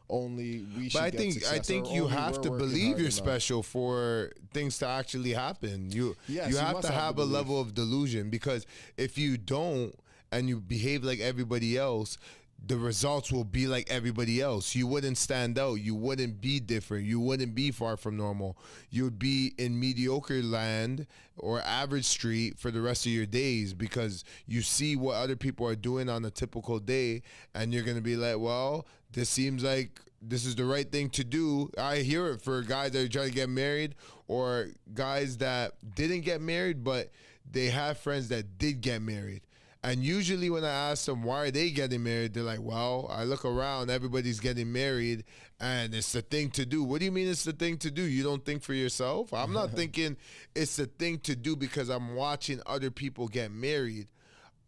only we should get success. But I think you have to believe you're special for things to actually happen. You have to have a level of delusion, because if you don't and you behave like everybody else, the results will be like everybody else. You wouldn't stand out. You wouldn't be different. You wouldn't be far from normal. You would be in mediocre land or average street for the rest of your days, because you see what other people are doing on a typical day, and you're going to be like, well, this seems like this is the right thing to do. I hear it for guys that are trying to get married, or guys that didn't get married, but they have friends that did get married. And usually when I ask them why are they getting married, they're like, well, I look around, everybody's getting married, and it's the thing to do. What do you mean it's the thing to do? You don't think for yourself? I'm not thinking it's the thing to do because I'm watching other people get married.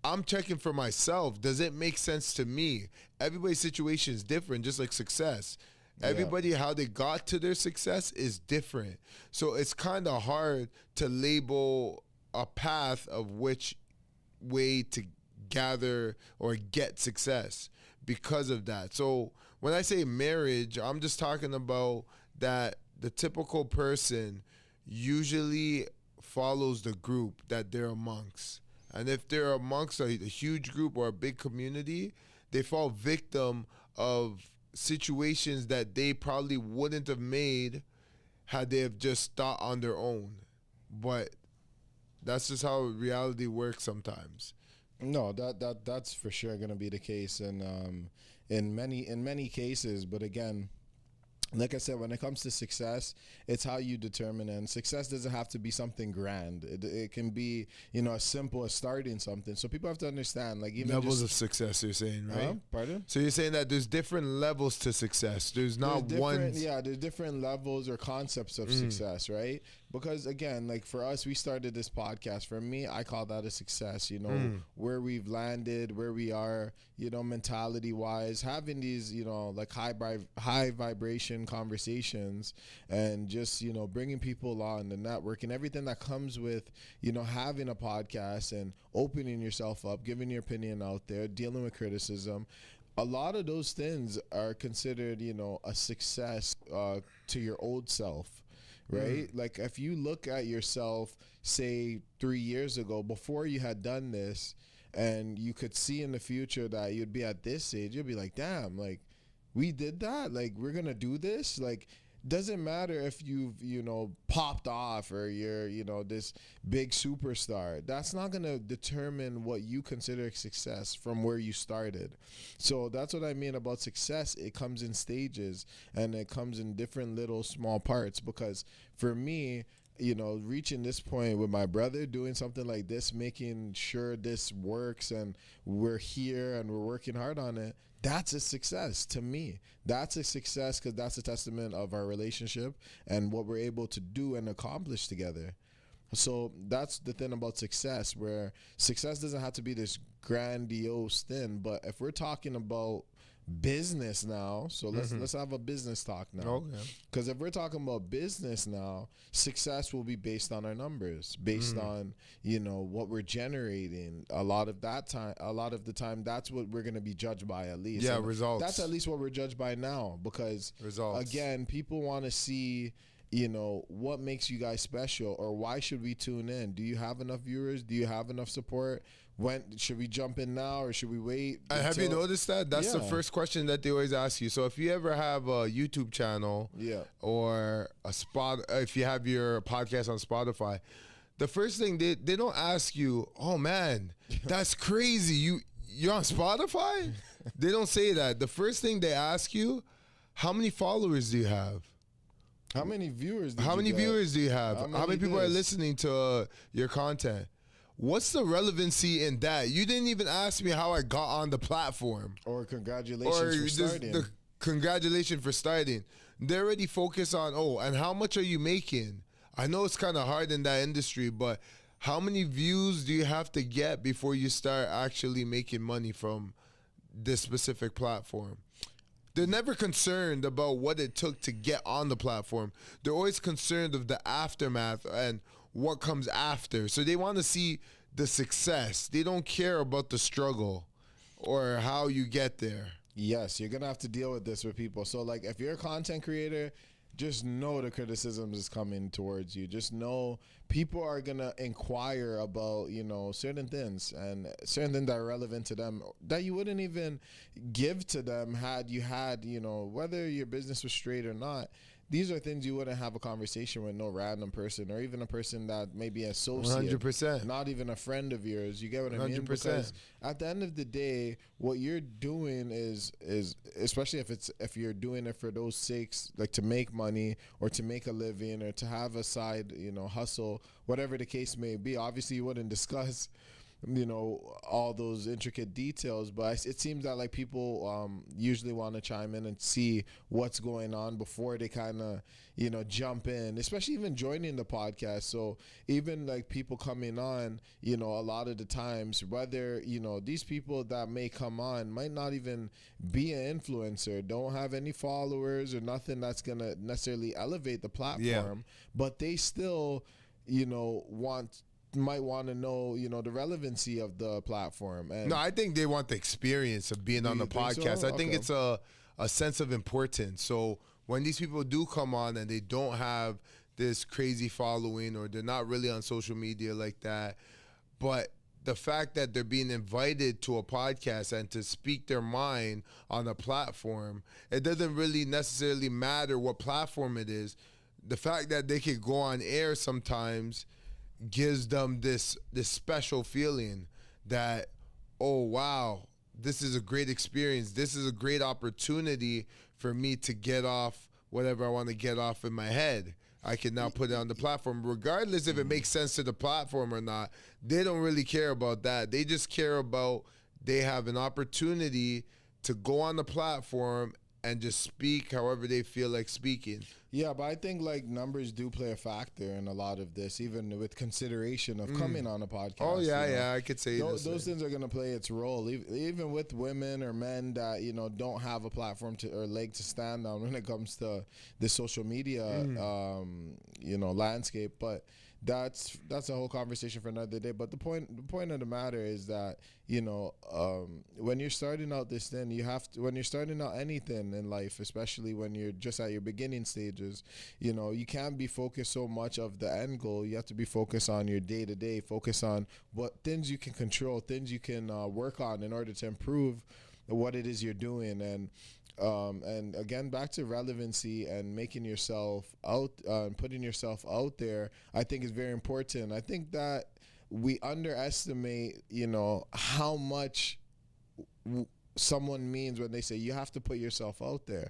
I'm checking for myself. Does it make sense to me? Everybody's situation is different, just like success. Everybody, how they got to their success is different. So it's kind of hard to label a path of which way to gather or get success because of that. So when I say marriage, I'm just talking about that the typical person usually follows the group that they're amongst. And if they're amongst a huge group or a big community, they fall victim of situations that they probably wouldn't have made had they have just thought on their own. But that's just how reality works sometimes. No, that's for sure going to be the case in many cases. But again, like I said, when it comes to success, it's how you determine, and success doesn't have to be something grand. It can be, as simple as starting something. So people have to understand, like, even levels of success, you're saying, right? Pardon? So you're saying that there's different levels to success. There's one. Yeah, there's different levels or concepts of success, right? Because again, like for us, we started this podcast. For me, I call that a success, where we've landed, where we are, mentality wise, having these, like high vibration information, conversations, and just, you know, bringing people on the network and everything that comes with, you know, having a podcast and opening yourself up, giving your opinion out there, dealing with criticism. A lot of those things are considered, you know, a success to your old self, right? Like if you look at yourself, say 3 years ago, before you had done this, and you could see in the future that you'd be at this age, you'd be like, damn, like we did that, like we're gonna do this. Like, doesn't matter if you've, you know, popped off or you're, you know, this big superstar. That's not gonna determine what you consider success from where you started. So that's what I mean about success. It comes in stages and it comes in different little small parts, because for me, you know, reaching this point with my brother, doing something like this, making sure this works and we're here and we're working hard on it, that's a success to me. That's a success because that's a testament of our relationship and what we're able to do and accomplish together. So that's the thing about success, where success doesn't have to be this grandiose thing. But if we're talking about business now, so let's have a business talk now. Okay. Because if we're talking about business now, success will be based on our numbers, based on, you know, what we're generating. A lot of the time, that's what we're going to be judged by, at least. Yeah, And results. That's at least what we're judged by now, because Results. again, people want to see, you know, what makes you guys special, or why should we tune in? Do you have enough viewers? Do you have enough support? When should we jump in now, or should we wait? Have you noticed that? That's the Yeah. first question that they always ask you. So if you ever have a YouTube channel, Yeah. or if you have your podcast on Spotify, the first thing they don't ask you, oh man, that's crazy, you're on Spotify? They don't say that. The first thing they ask you, how many followers do you have? How many viewers? How many viewers do you have? How many people are listening to your content? What's the relevancy in that? You didn't even ask me how I got on the platform. Or congratulations for starting. The congratulations for starting. They already focus on, and how much are you making? I know it's kind of hard in that industry, but how many views do you have to get before you start actually making money from this specific platform? They're never concerned about what it took to get on the platform. They're always concerned of the aftermath and what comes after. So they want to see the success. They don't care about the struggle or how you get there. Yes, you're gonna have to deal with this with people. So like, if you're a content creator, just know the criticism is coming towards you. Just know people are gonna inquire about, you know, certain things, and certain things that are relevant to them that you wouldn't even give to them had you had, you know, whether your business was straight or not. These are things you wouldn't have a conversation with no random person, or even a person that may be an associate, 100%. not even a friend of yours. You get what I mean? 100%. Because at the end of the day, what you're doing is especially if you're doing it for those sakes, like to make money or to make a living or to have a side, you know, hustle, whatever the case may be. Obviously, you wouldn't discuss, you know, all those intricate details, but it seems that like people usually want to chime in and see what's going on before they kind of, you know, jump in, especially even joining the podcast. So even like people coming on, you know, a lot of the times, whether, you know, these people that may come on might not even be an influencer, don't have any followers or nothing that's gonna necessarily elevate the platform, but they still, you know, might want to know, you know, the relevancy of the platform. And no, I think they want the experience of being on the podcast. so? I think Okay. it's a sense of importance. So when these people do come on and they don't have this crazy following, or they're not really on social media like that, but the fact that they're being invited to a podcast and to speak their mind on a platform, it doesn't really necessarily matter what platform it is. The fact that they could go on air sometimes gives them this special feeling that, oh wow, this is a great experience. This is a great opportunity for me to get off whatever I want to get off in my head. I can now put it on the platform, regardless if it makes sense to the platform or not. They don't really care about that. They just care about they have an opportunity to go on the platform and just speak however they feel like speaking. Yeah, but I think like numbers do play a factor in a lot of this, even with consideration of coming on a podcast. Oh yeah, you know. yeah, I could say Those things are gonna play its role, even with women or men that don't have a platform to or leg to stand on when it comes to the social media, landscape. But that's a whole conversation for another day. But the point of the matter is that when you're starting out this thing, when you're starting out anything in life, especially when you're just at your beginning stages, you can't be focused so much of the end goal. You have to be focused on your day to day, focus on what things you can control, things you can work on in order to improve what it is you're doing. And again, back to relevancy and making yourself out, putting yourself out there, I think is very important. I think that we underestimate, how much someone means when they say you have to put yourself out there.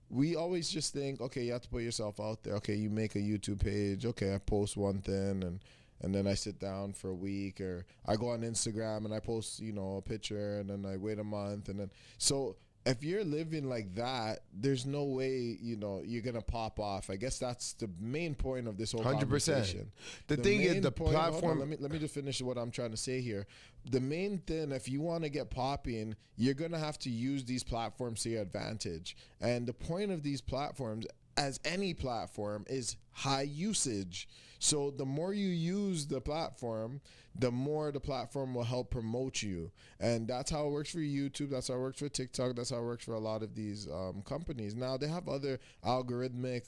We always just think, okay, you have to put yourself out there. Okay, you make a YouTube page. Okay, I post one thing and then I sit down for a week, or I go on Instagram and I post, a picture, and then I wait a month, and then so. If you're living like that, there's no way, you're going to pop off. I guess that's the main point of this whole 100%. Conversation. The thing is, the platform... Let me just finish what I'm trying to say here. The main thing, if you want to get popping, you're going to have to use these platforms to your advantage. And the point of these platforms, as any platform, is high usage. So the more you use the platform, the more the platform will help promote you. And that's how it works for YouTube. That's how it works for TikTok. That's how it works for a lot of these companies. Now, they have other algorithmic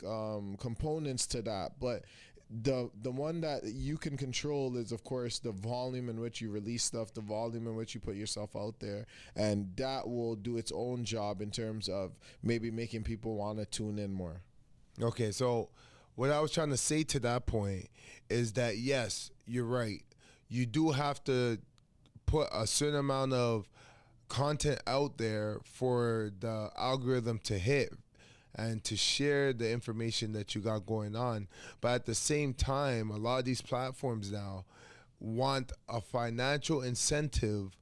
components to that, but the one that you can control is, of course, the volume in which you release stuff, the volume in which you put yourself out there, and that will do its own job in terms of maybe making people want to tune in more. Okay, so what I was trying to say to that point is that, yes, you're right. You do have to put a certain amount of content out there for the algorithm to hit and to share the information that you got going on. But at the same time, a lot of these platforms now want a financial incentive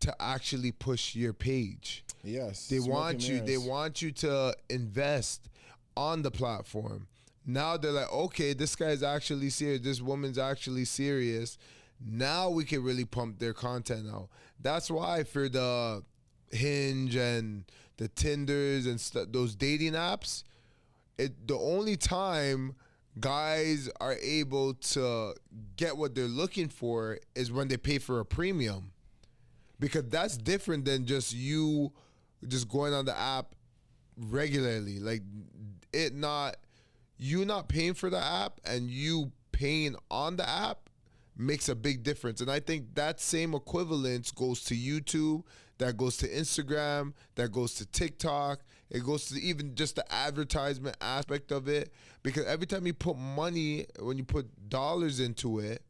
to actually push your page. Yes. They want you to invest on the platform. Now they're like, okay, this guy's actually serious. This woman's actually serious. Now we can really pump their content out. That's why for the Hinge and the Tinders and those dating apps, the only time guys are able to get what they're looking for is when they pay for a premium. Because that's different than just you just going on the app regularly. Like you not paying for the app and you paying on the app makes a big difference. And I think that same equivalence goes to YouTube, that goes to Instagram, that goes to TikTok. It goes to even just the advertisement aspect of it. Because every time you put money, when you put dollars into it,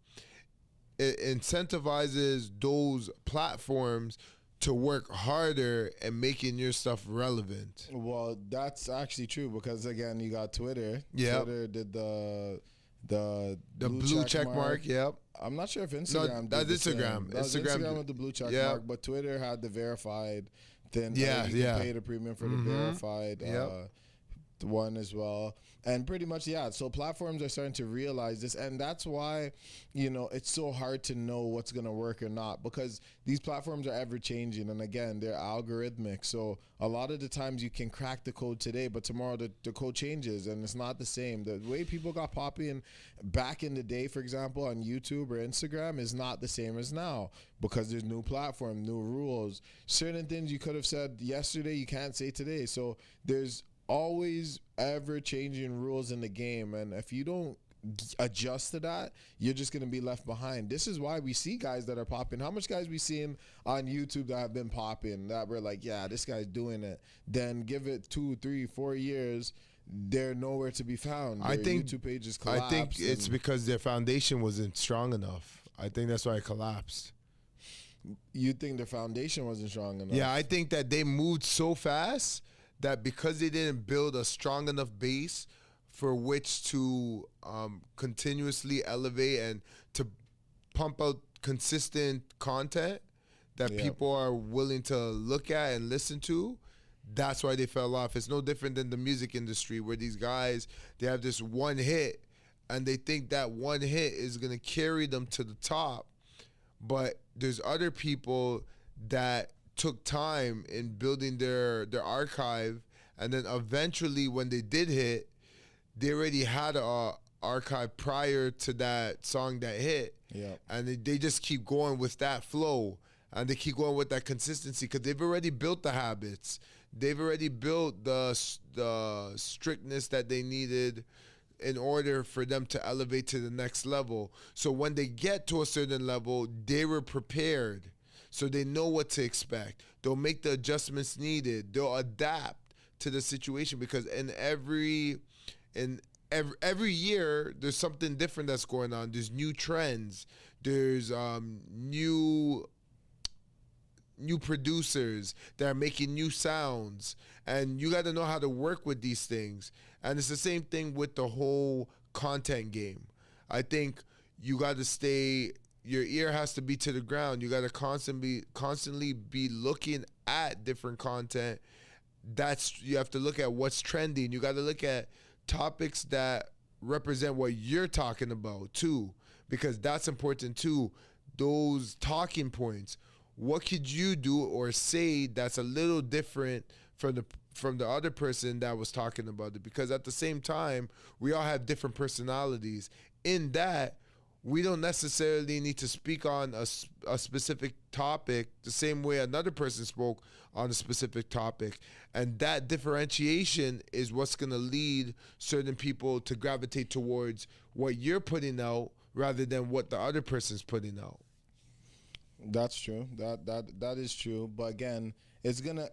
it incentivizes those platforms to work harder and making your stuff relevant. Well, that's actually true because, again, you got Twitter. Yep. Twitter did the blue check mark. Yep. I'm not sure if Instagram No, that's Instagram. Instagram with the blue check mark, but Twitter had the verified thing. Yeah, you can pay the premium for the verified one as well. And pretty much, so platforms are starting to realize this, and that's why, it's so hard to know what's going to work or not, because these platforms are ever changing, and again, they're algorithmic. So a lot of the times you can crack the code today, but tomorrow the code changes, and it's not the same. The way people got popping back in the day, for example, on YouTube or Instagram is not the same as now, because there's new platform, new rules. Certain things you could have said yesterday, you can't say today. So there's always ever changing rules in the game, and if you don't adjust to that, you're just going to be left behind. This is why we see guys that are popping. How much guys we seen on YouTube that have been popping that we're like, yeah, this guy's doing it, then give it 2, 3, 4 years, they're nowhere to be found. Their YouTube pages collapse. I think it's because their foundation wasn't strong enough. I think that's why it collapsed. You think their foundation wasn't strong enough? Yeah, I think that they moved so fast that because they didn't build a strong enough base for which to continuously elevate and to pump out consistent content that people are willing to look at and listen to, that's why they fell off. It's no different than the music industry where these guys, they have this one hit and they think that one hit is going to carry them to the top. But there's other people that took time in building their archive, and then eventually when they did hit, they already had a archive prior to that song that hit. Yeah. And they just keep going with that flow, and they keep going with that consistency because they've already built the habits. They've already built the strictness that they needed in order for them to elevate to the next level. So when they get to a certain level, they were prepared. So they know what to expect. They'll make the adjustments needed. They'll adapt to the situation because every year there's something different that's going on. There's new trends. There's new producers that are making new sounds, and you got to know how to work with these things. And it's the same thing with the whole content game. I think you got to stay, your ear has to be to the ground. You got to constantly be looking at different content. You have to look at what's trending. You got to look at topics that represent what you're talking about too, because that's important too. Those talking points. What could you do or say that's a little different from the other person that was talking about it? Because at the same time, we all have different personalities. In that, we don't necessarily need to speak on a specific topic the same way another person spoke on a specific topic. And that differentiation is what's going to lead certain people to gravitate towards what you're putting out rather than what the other person's putting out. That's true. That is true. But again, it's gonna,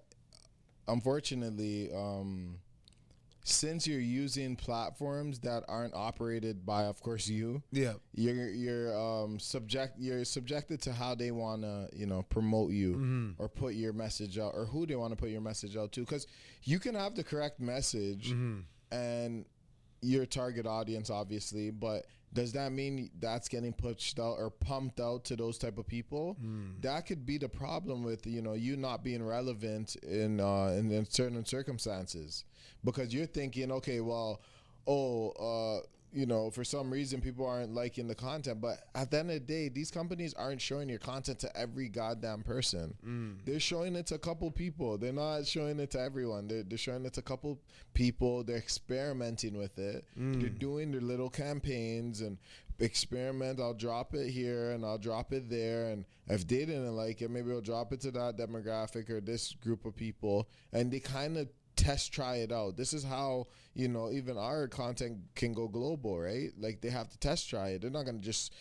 unfortunately, since you're using platforms that aren't operated by, of course, you're subjected to how they wanna promote you or put your message out, or who they want to put your message out to. Because you can have the correct message and your target audience, obviously, but does that mean that's getting pushed out or pumped out to those type of people? That could be the problem with you not being relevant in certain circumstances, because you're thinking, okay, well, for some reason people aren't liking the content, but at the end of the day, these companies aren't showing your content to every goddamn person. They're showing it to a couple people. They're not showing it to everyone. They're showing it to a couple people. They're experimenting with it. They're doing their little campaigns and experiment. I'll drop it here and I'll drop it there, and if they didn't like it, maybe I'll drop it to that demographic or this group of people, and they kind of try it out. This is how even our content can go global, right? Like, they have to test try it. They're not going to just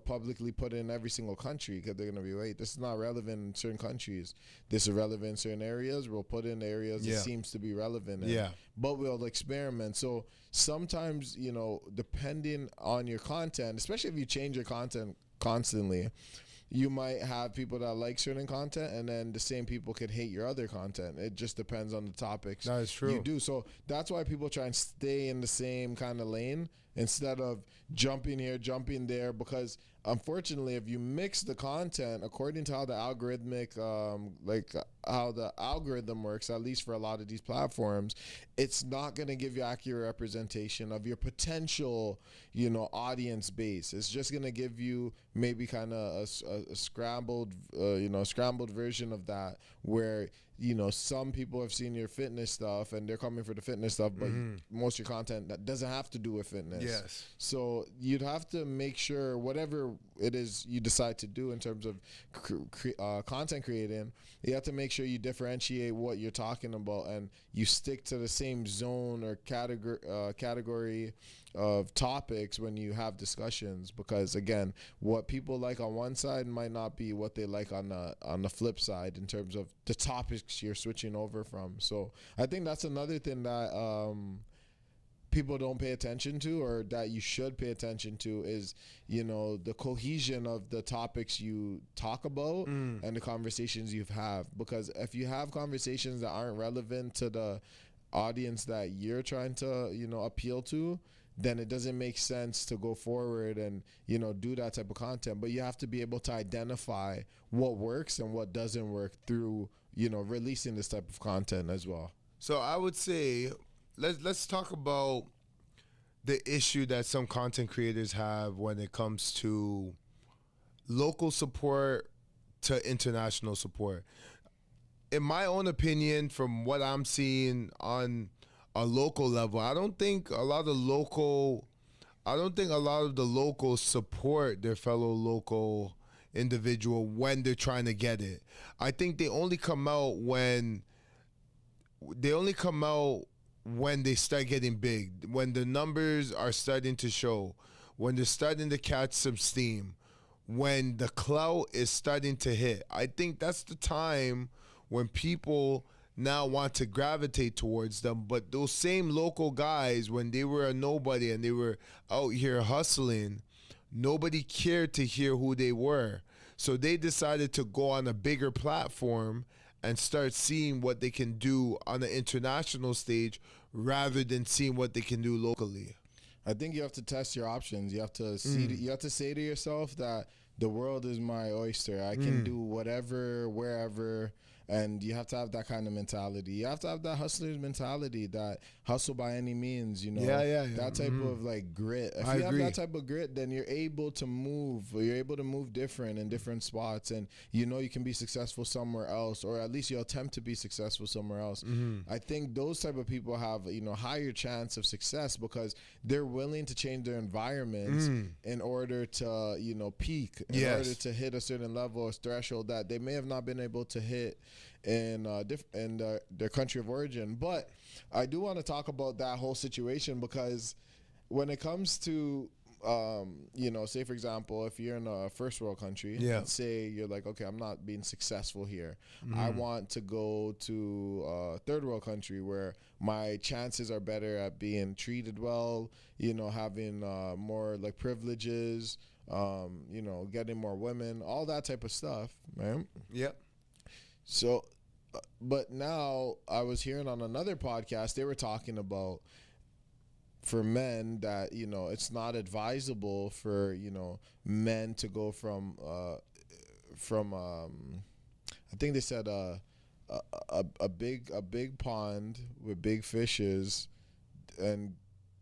publicly put it in every single country, because they're going to be, wait, this is not relevant in certain countries, this is relevant in certain areas, we'll put in areas that seems to be relevant in, but we'll experiment. So sometimes depending on your content, especially if you change your content constantly, you might have people that like certain content, and then the same people could hate your other content. It just depends on the topics that is true. You do. So that's why people try and stay in the same kind of lane instead of jumping here, jumping there, because unfortunately, if you mix the content according to how the algorithmic, how the algorithm works, at least for a lot of these platforms, it's not going to give you accurate representation of your potential, audience base. It's just going to give you maybe kind of a scrambled version of that, where some people have seen your fitness stuff and they're coming for the fitness stuff, but most of your content that doesn't have to do with fitness. Yes. So you'd have to make sure whatever it is you decide to do in terms of content creating, you have to make sure you differentiate what you're talking about and you stick to the same zone or category of topics when you have discussions, because again, what people like on one side might not be what they like on the flip side in terms of the topics you're switching over from. So I think that's another thing that people don't pay attention to, or that you should pay attention to, is the cohesion of the topics you talk about and the conversations you have. Because if you have conversations that aren't relevant to the audience that you're trying to appeal to, then it doesn't make sense to go forward and do that type of content. But you have to be able to identify what works and what doesn't work through releasing this type of content as well? So I would say let's talk about the issue that some content creators have when it comes to local support to international support. In my own opinion, from what I'm seeing on a local level, I don't think a lot of the locals support their fellow local individual when they're trying to get it. I think they only come out when they start getting big, when the numbers are starting to show, when they're starting to catch some steam, when the clout is starting to hit. I think that's the time when people now want to gravitate towards them. But those same local guys, when they were a nobody and they were out here hustling, nobody cared to hear who they were. So they decided to go on a bigger platform and start seeing what they can do on the international stage rather than seeing what they can do locally. I think you have to test your options. You have to you have to say to yourself that the world is my oyster. I can do whatever, wherever. And you have to have that kind of mentality. You have to have that hustler's mentality, that hustle by any means, that type of like grit. If you have that type of grit, then you're able to move. You're able to move different in different spots, and you can be successful somewhere else, or at least you'll attempt to be successful somewhere else. I think those type of people have higher chance of success because they're willing to change their environments in order to peak, in order to hit a certain level or threshold that they may have not been able to hit in their country of origin. But I do want to talk about that whole situation, because when it comes to say for example, if you're in a first world country, let's say you're like, okay, I'm not being successful here. I want to go to a third world country where my chances are better at being treated well, having more like privileges, getting more women, all that type of stuff, right? Yep. So, but now I was hearing on another podcast, they were talking about for men that, it's not advisable for, men to go from I think they said a big pond with big fishes, and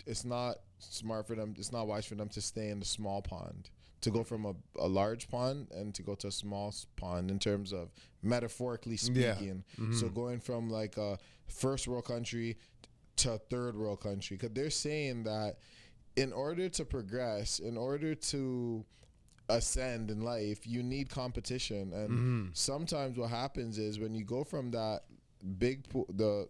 it's not smart for them. It's not wise for them to stay in the small pond, to go from a large pond and to go to a small pond in terms of metaphorically speaking. So going from like a first world country to a third world country, because they're saying that in order to progress, in order to ascend in life, you need competition. And sometimes what happens is when you go from that the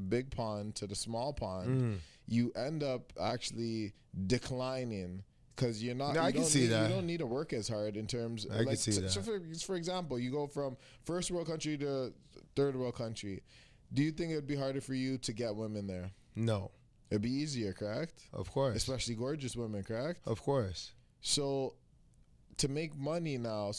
big pond to the small pond, you end up actually declining. Because you're not, you don't need to work as hard in terms. I can see that. So for example, you go from first world country to third world country. Do you think it would be harder for you to get women there? No. It'd be easier, correct? Of course. Especially gorgeous women, correct? Of course. So to make money now,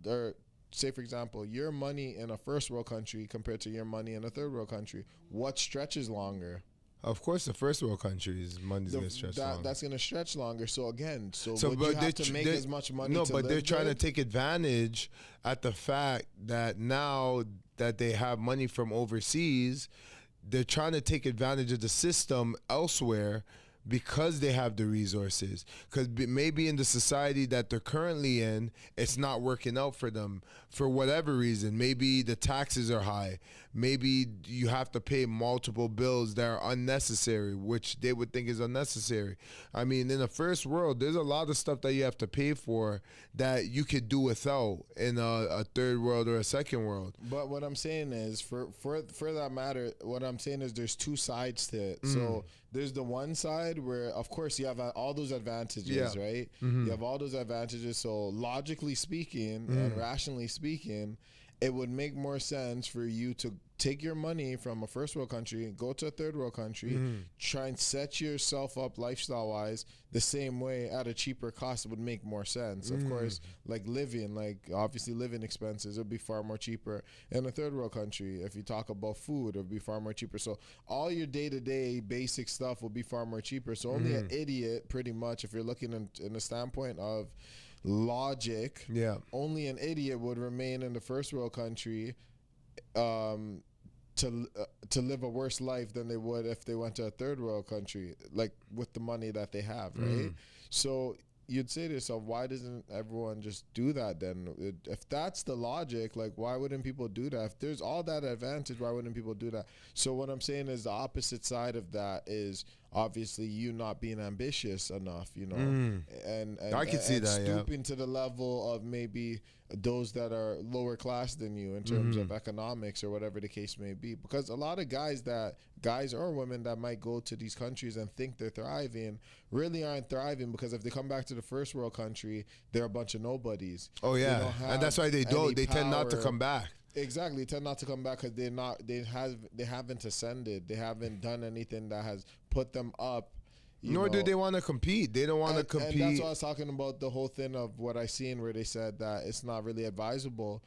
or say for example, your money in a first world country compared to your money in a third world country, what stretches longer? Of course, the first world countries, money's going to stretch longer. That's going to stretch longer. So again, would you have to make as much money No, to but live they're trying there? to take advantage at the fact that now that they have money from overseas, they're trying to take advantage of the system elsewhere because they have the resources. Because maybe in the society that they're currently in, it's not working out for them for whatever reason. Maybe the taxes are high. Maybe you have to pay multiple bills that are unnecessary, which they would think is unnecessary. I mean, in the first world, there's a lot of stuff that you have to pay for that you could do without in a third world or a second world. But what I'm saying is, for that matter, what I'm saying is there's two sides to it. So there's the one side where, of course, you have all those advantages, right? You have all those advantages. So logically speaking and rationally speaking, it would make more sense for you to take your money from a first world country, go to a third world country, try and set yourself up lifestyle wise the same way at a cheaper cost. It would make more sense. Of course, like obviously living expenses would be far more cheaper in a third world country. If you talk about food, it would be far more cheaper. So all your day-to-day basic stuff will be far more cheaper. So only an idiot, pretty much, if you're looking in the standpoint of logic, only an idiot would remain in the first world country to live a worse life than they would if they went to a third world country, like with the money that they have, right? So you'd say to yourself, why doesn't everyone just do that then? If that's the logic, like, why wouldn't people do that? If there's all that advantage, why wouldn't people do that? So what I'm saying is the opposite side of that is obviously you not being ambitious enough, you know, and I can see that, stooping to the level of maybe those that are lower class than you in terms of economics or whatever the case may be. Because a lot of guys or women that might go to these countries and think they're thriving really aren't thriving, because if they come back to the first world country, they're a bunch of nobodies. Oh yeah, and that's why they don't. They tend not to come back. Exactly, tend not to come back because they haven't ascended. They haven't done anything that has put them up. Nor do they want to compete. They don't want to compete. And that's why I was talking about the whole thing of what I seen where they said that it's not really advisable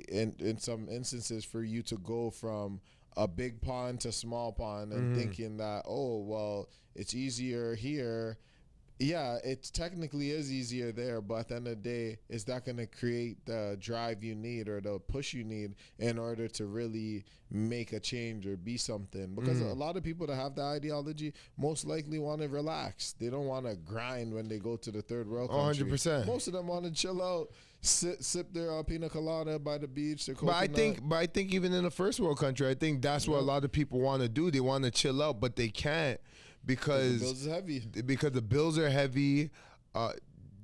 in some instances for you to go from a big pond to small pond and thinking that, oh, well, it's easier here. Yeah, it technically is easier there, but at the end of the day, is that going to create the drive you need or the push you need in order to really make a change or be something? Because a lot of people that have that ideology most likely want to relax. They don't want to grind when they go to the third world country. 100%. Most of them want to chill out, sip their pina colada by the beach. Their But I think even in the first world country, I think that's what a lot of people want to do. They want to chill out, but they can't. Because the bills are heavy,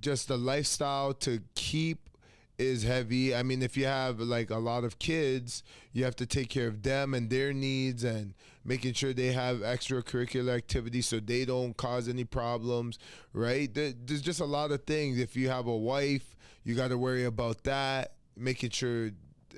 just the lifestyle to keep is heavy. I mean, if you have like a lot of kids, you have to take care of them and their needs and making sure they have extracurricular activities so they don't cause any problems, right? There's just a lot of things. If you have a wife, you got to worry about that, making sure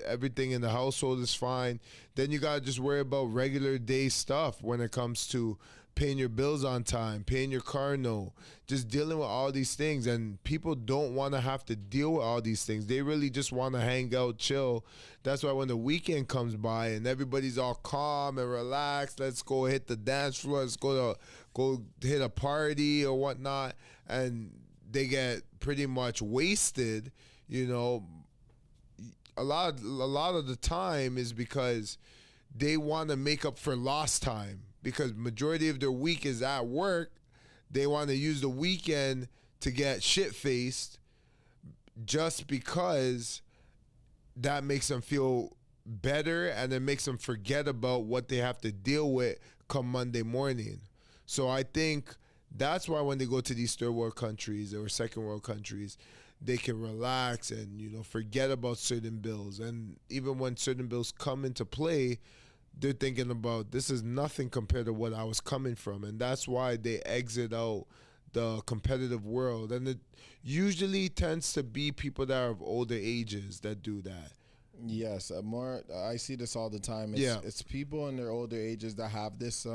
everything in the household is fine. Then you got to just worry about regular day stuff when it comes to paying your bills on time, paying your car note, just dealing with all these things. And people don't want to have to deal with all these things. They really just want to hang out, chill. That's why when the weekend comes by and everybody's all calm and relaxed, let's go hit the dance floor, let's go hit a party or whatnot, and they get pretty much wasted, you know, a lot of the time is because they want to make up for lost time. Because majority of their week is at work, they want to use the weekend to get shit-faced just because that makes them feel better and it makes them forget about what they have to deal with come Monday morning. So I think that's why when they go to these third world countries or second world countries, they can relax and, you know, forget about certain bills. And even when certain bills come into play, they're thinking about, this is nothing compared to what I was coming from. And that's why they exit out the competitive world. And it usually tends to be people that are of older ages that do that. Yes, I see this all the time. It's people in their older ages that have this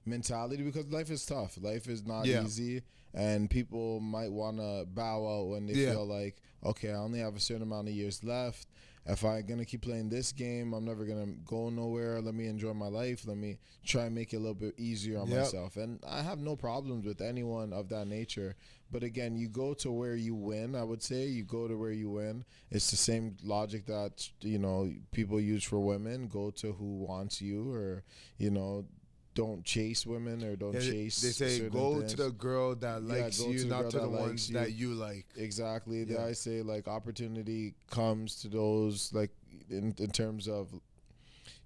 mentality, because life is tough. Life is not easy, and people might want to bow out when they feel like, okay, I only have a certain amount of years left. If I'm going to keep playing this game, I'm never going to go nowhere. Let me enjoy my life. Let me try and make it a little bit easier on myself. And I have no problems with anyone of that nature. But again, you go to where you win, I would say. You go to where you win. It's the same logic that, you know, people use for women. Go to who wants you, or, you know, don't chase women or don't chase. They say go to the girl that likes you, not to the ones that you like. Exactly. Yeah. I say, like, opportunity comes to those, like, in terms of,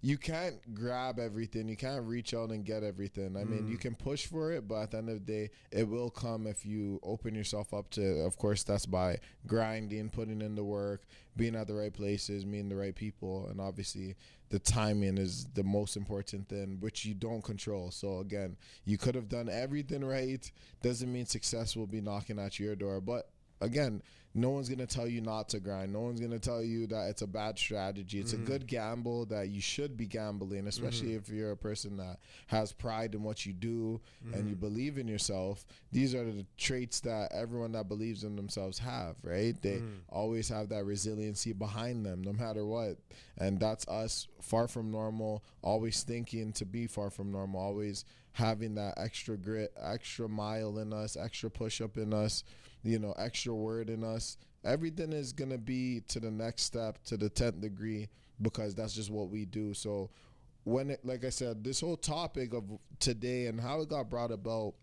you can't grab everything. You can't reach out and get everything. I mean, you can push for it, but at the end of the day, it will come if you open yourself up to, of course, that's by grinding, putting in the work, being at the right places, meeting the right people, and obviously the timing is the most important thing, which you don't control. So again, you could have done everything right. Doesn't mean success will be knocking at your door. But again, no one's going to tell you not to grind. No one's going to tell you that it's a bad strategy. It's a good gamble that you should be gambling, especially if you're a person that has pride in what you do and you believe in yourself. These are the traits that everyone that believes in themselves have, right? They always have that resiliency behind them no matter what. And that's us, far from normal, always thinking to be far from normal, always having that extra grit, extra mile in us, extra push up in us, extra word in us. Everything is going to be to the next step, to the 10th degree, because that's just what we do. So like I said, this whole topic of today and how it got brought about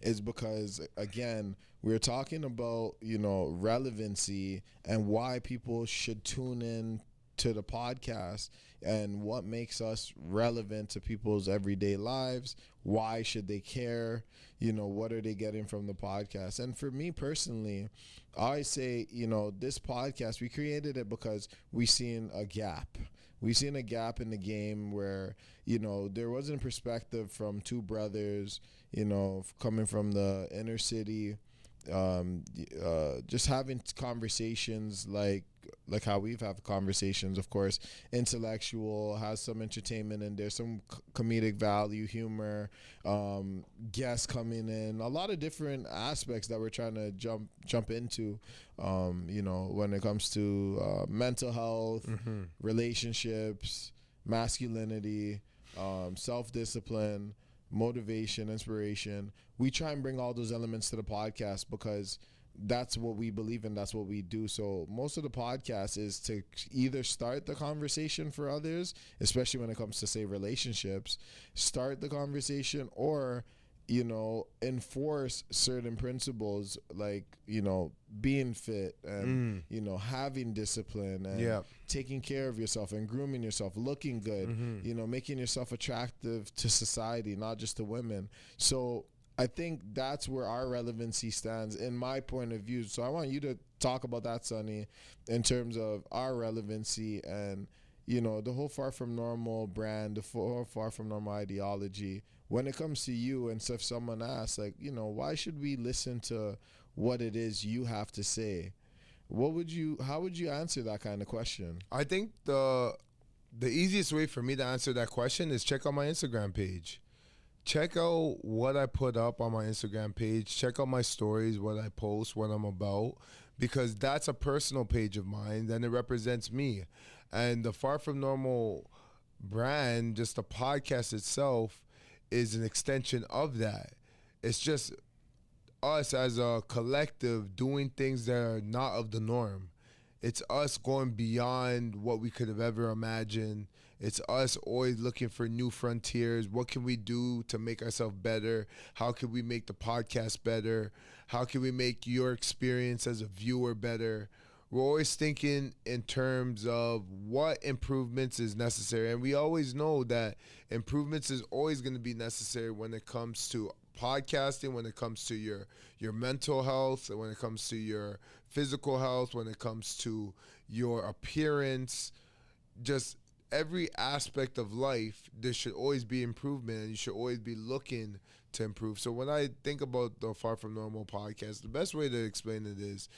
is because, again, we're talking about, relevancy and why people should tune in to the podcast and what makes us relevant to people's everyday lives. Why should they care? What are they getting from the podcast? And for me personally, I say, this podcast, we created it because we seen a gap. We seen a gap in the game where, there wasn't perspective from two brothers, coming from the inner city, just having conversations like how we've had conversations, of course, intellectual, has some entertainment in there, some comedic value, humor, guests coming in, a lot of different aspects that we're trying to jump into, when it comes to mental health, relationships, masculinity, self-discipline, motivation, inspiration. We try and bring all those elements to the podcast because that's what we believe in, that's what we do. So most of the podcast is to either start the conversation for others, especially when it comes to, say, relationships, start the conversation, or enforce certain principles like being fit and having discipline and taking care of yourself and grooming yourself, looking good, making yourself attractive to society, not just to women. So I think that's where our relevancy stands in my point of view. So I want you to talk about that, Sonny, in terms of our relevancy and the whole Far From Normal brand, the whole Far From Normal ideology. When it comes to you, and so if someone asks, like, why should we listen to what it is you have to say? How would you answer that kind of question? I think the easiest way for me to answer that question is check out my Instagram page. Check out what I put up on my Instagram page. Check out my stories, what I post, what I'm about, because that's a personal page of mine, and it represents me. And the Far From Normal brand, just the podcast itself, is an extension of that. It's just us as a collective doing things that are not of the norm. It's us going beyond what we could have ever imagined. It's us always looking for new frontiers. What can we do to make ourselves better? How can we make the podcast better? How can we make your experience as a viewer better? We're always thinking in terms of what improvements is necessary. And we always know that improvements is always going to be necessary when it comes to podcasting, when it comes to your mental health, when it comes to your physical health, when it comes to your appearance, just every aspect of life. There should always be improvement, and you should always be looking to improve. So when I think about the Far From Normal podcast, the best way to explain it is,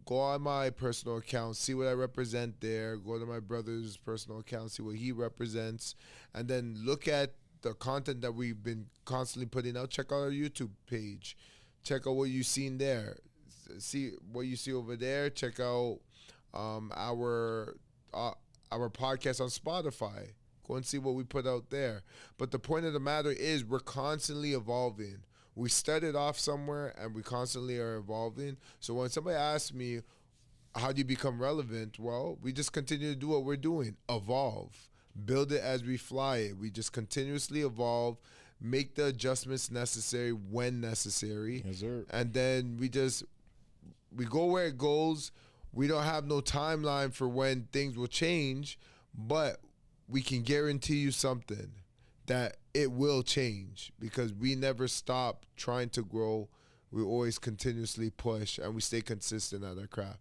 go on my personal account, see what I represent there. Go to my brother's personal account, see what he represents. And then look at the content that we've been constantly putting out. Check out our YouTube page. Check out what you've seen there. See what you see over there. Check out our podcast on Spotify. Go and see what we put out there. But the point of the matter is we're constantly evolving. We started off somewhere, and we constantly are evolving. So when somebody asks me, how do you become relevant? Well, we just continue to do what we're doing. Evolve. Build it as we fly it. We just continuously evolve, make the adjustments necessary when necessary. Yes, sir. And then we go where it goes. We don't have no timeline for when things will change, but we can guarantee you something, that it will change, because we never stop trying to grow. We always continuously push, and we stay consistent at our craft.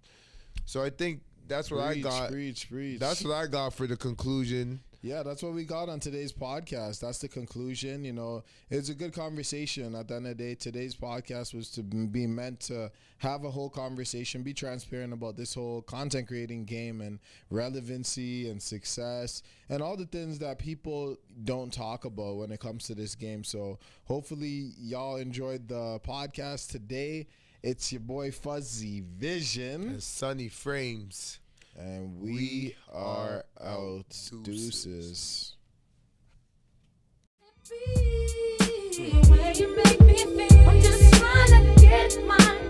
So I think that's what I got. Preach. That's what I got for the conclusion. Yeah, that's what we got on today's podcast. That's the conclusion. It's a good conversation. At the end of the day, today's podcast was to be meant to have a whole conversation, be transparent about this whole content creating game and relevancy and success and all the things that people don't talk about when it comes to this game. So hopefully y'all enjoyed the podcast today. It's your boy Fuzzy Vision and Sunny Frames. And we are out. Deuces. Be gonna get mine.